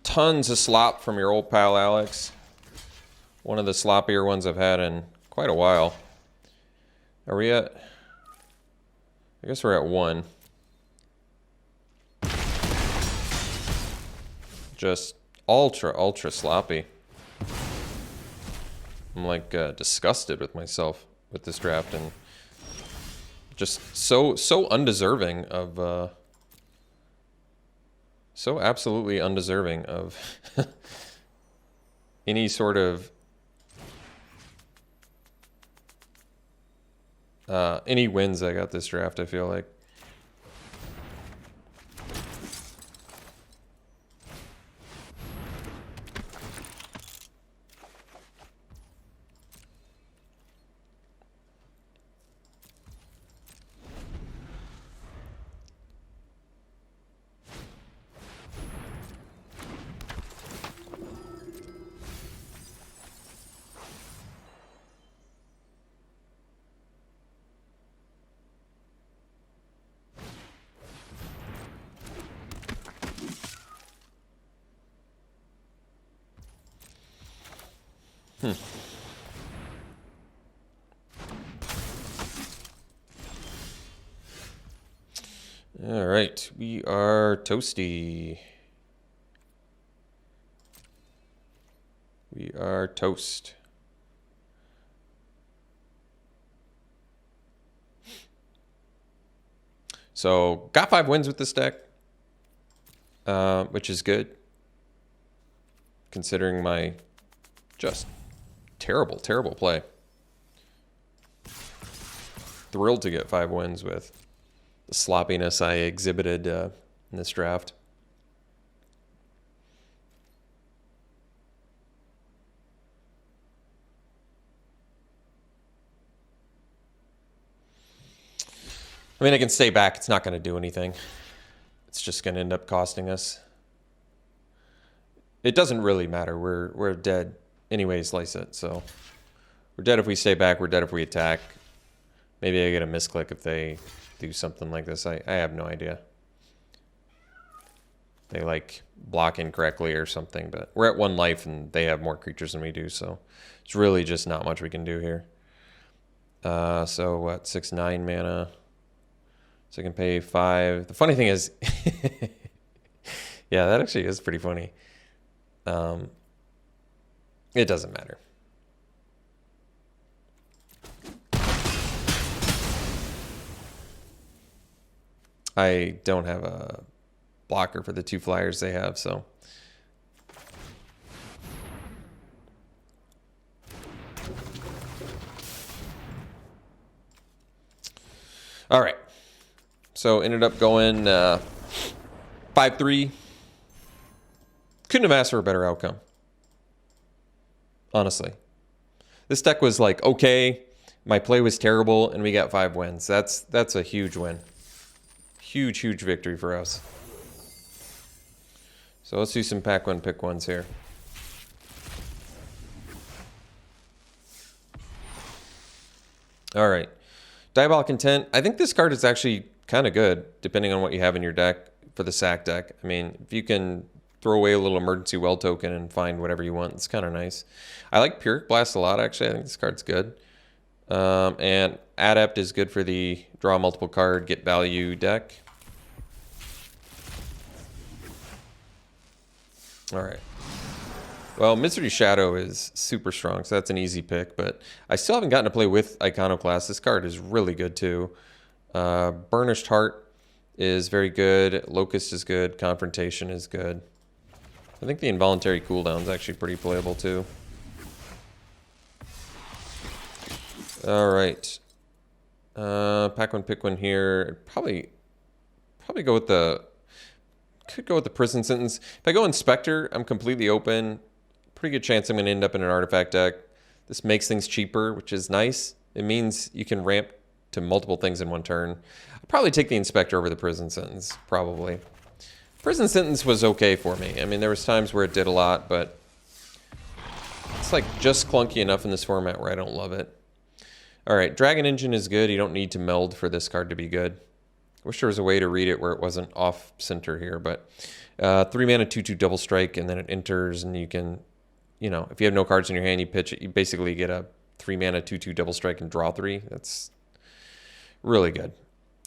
Tons of slop from your old pal, Alex. One of the sloppier ones I've had in quite a while. Are we at... I guess we're at 1. Just ultra sloppy. I'm like disgusted with myself with this draft and just so undeserving of so absolutely undeserving of any sort of any wins I got this draft, I feel like. All right, we are toasty. We are toast. So got 5 wins with this deck, which is good, considering my just terrible play. Thrilled to get 5 wins with the sloppiness I exhibited in this draft. I mean, I can stay back. It's not going to do anything. It's just going to end up costing us. It doesn't really matter. We're dead anyway, slice it. So we're dead if we stay back. We're dead if we attack. Maybe I get a misclick if they do something like this. I have no idea. they like block incorrectly or something. But we're at 1 life and they have more creatures than we do, so it's really just not much we can do here. So what, 6/9 mana. So I can pay 5. The funny thing is, yeah, that actually is pretty funny. It doesn't matter. I don't have a blocker for the 2 flyers they have, so. All right. So ended up going 5/3. Couldn't have asked for a better outcome. Honestly. This deck was like, okay, my play was terrible, and we got 5 wins. That's a huge win. Huge, huge victory for us. So let's do some pack 1, pick 1s here. All right. Diabolic Intent. I think this card is actually kind of good, depending on what you have in your deck for the sack deck. I mean, if you can throw away a little emergency well token and find whatever you want, it's kind of nice. I like Pyrrhic Blast a lot, actually. I think this card's good. And Adept is good for the draw multiple card, get value deck. All right. Well, Misery Shadow is super strong, so that's an easy pick, but I still haven't gotten to play with Iconoclast. This card is really good, too. Burnished Heart is very good. Locust is good. Confrontation is good. I think the Involuntary Cooldown is actually pretty playable, too. All right. Pack 1, pick 1 here. Probably go with the... Could go with the Prison Sentence. If I go Inspector, I'm completely open. Pretty good chance I'm going to end up in an artifact deck. This makes things cheaper, which is nice. It means you can ramp to multiple things in one turn. I'll probably take the Inspector over the Prison Sentence, probably. Prison Sentence was okay for me. I mean, there was times where it did a lot, but it's like just clunky enough in this format where I don't love it. All right, Dragon Engine is good. You don't need to meld for this card to be good. Wish there was a way to read it where it wasn't off center here, but 3 mana 2/2 double strike, and then it enters, and you can, you know, if you have no cards in your hand, you pitch it, you basically get a 3 mana 2/2 double strike and draw 3. That's really good.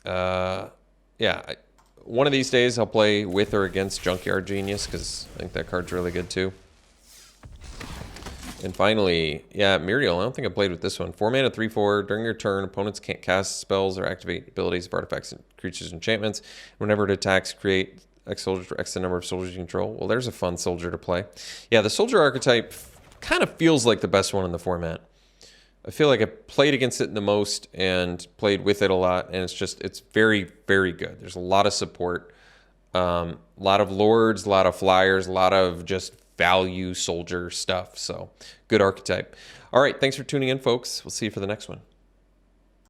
Yeah, one of these days I'll play with or against Junkyard Genius because I think that card's really good too. And finally, yeah, Muriel. I don't think I played with this one. 4 mana 3/4. During your turn, opponents can't cast spells or activate abilities of artifacts, and creatures, enchantments. Whenever it attacks, create X soldier for X the number of soldiers you control. Well, there's a fun soldier to play. Yeah, the soldier archetype kind of feels like the best one in the format. I feel like I played against it the most and played with it a lot, and it's very, very good. There's a lot of support, a lot of lords, a lot of flyers, a lot of just value soldier stuff. So good archetype. All right, thanks for tuning in, folks. We'll see you for the next one.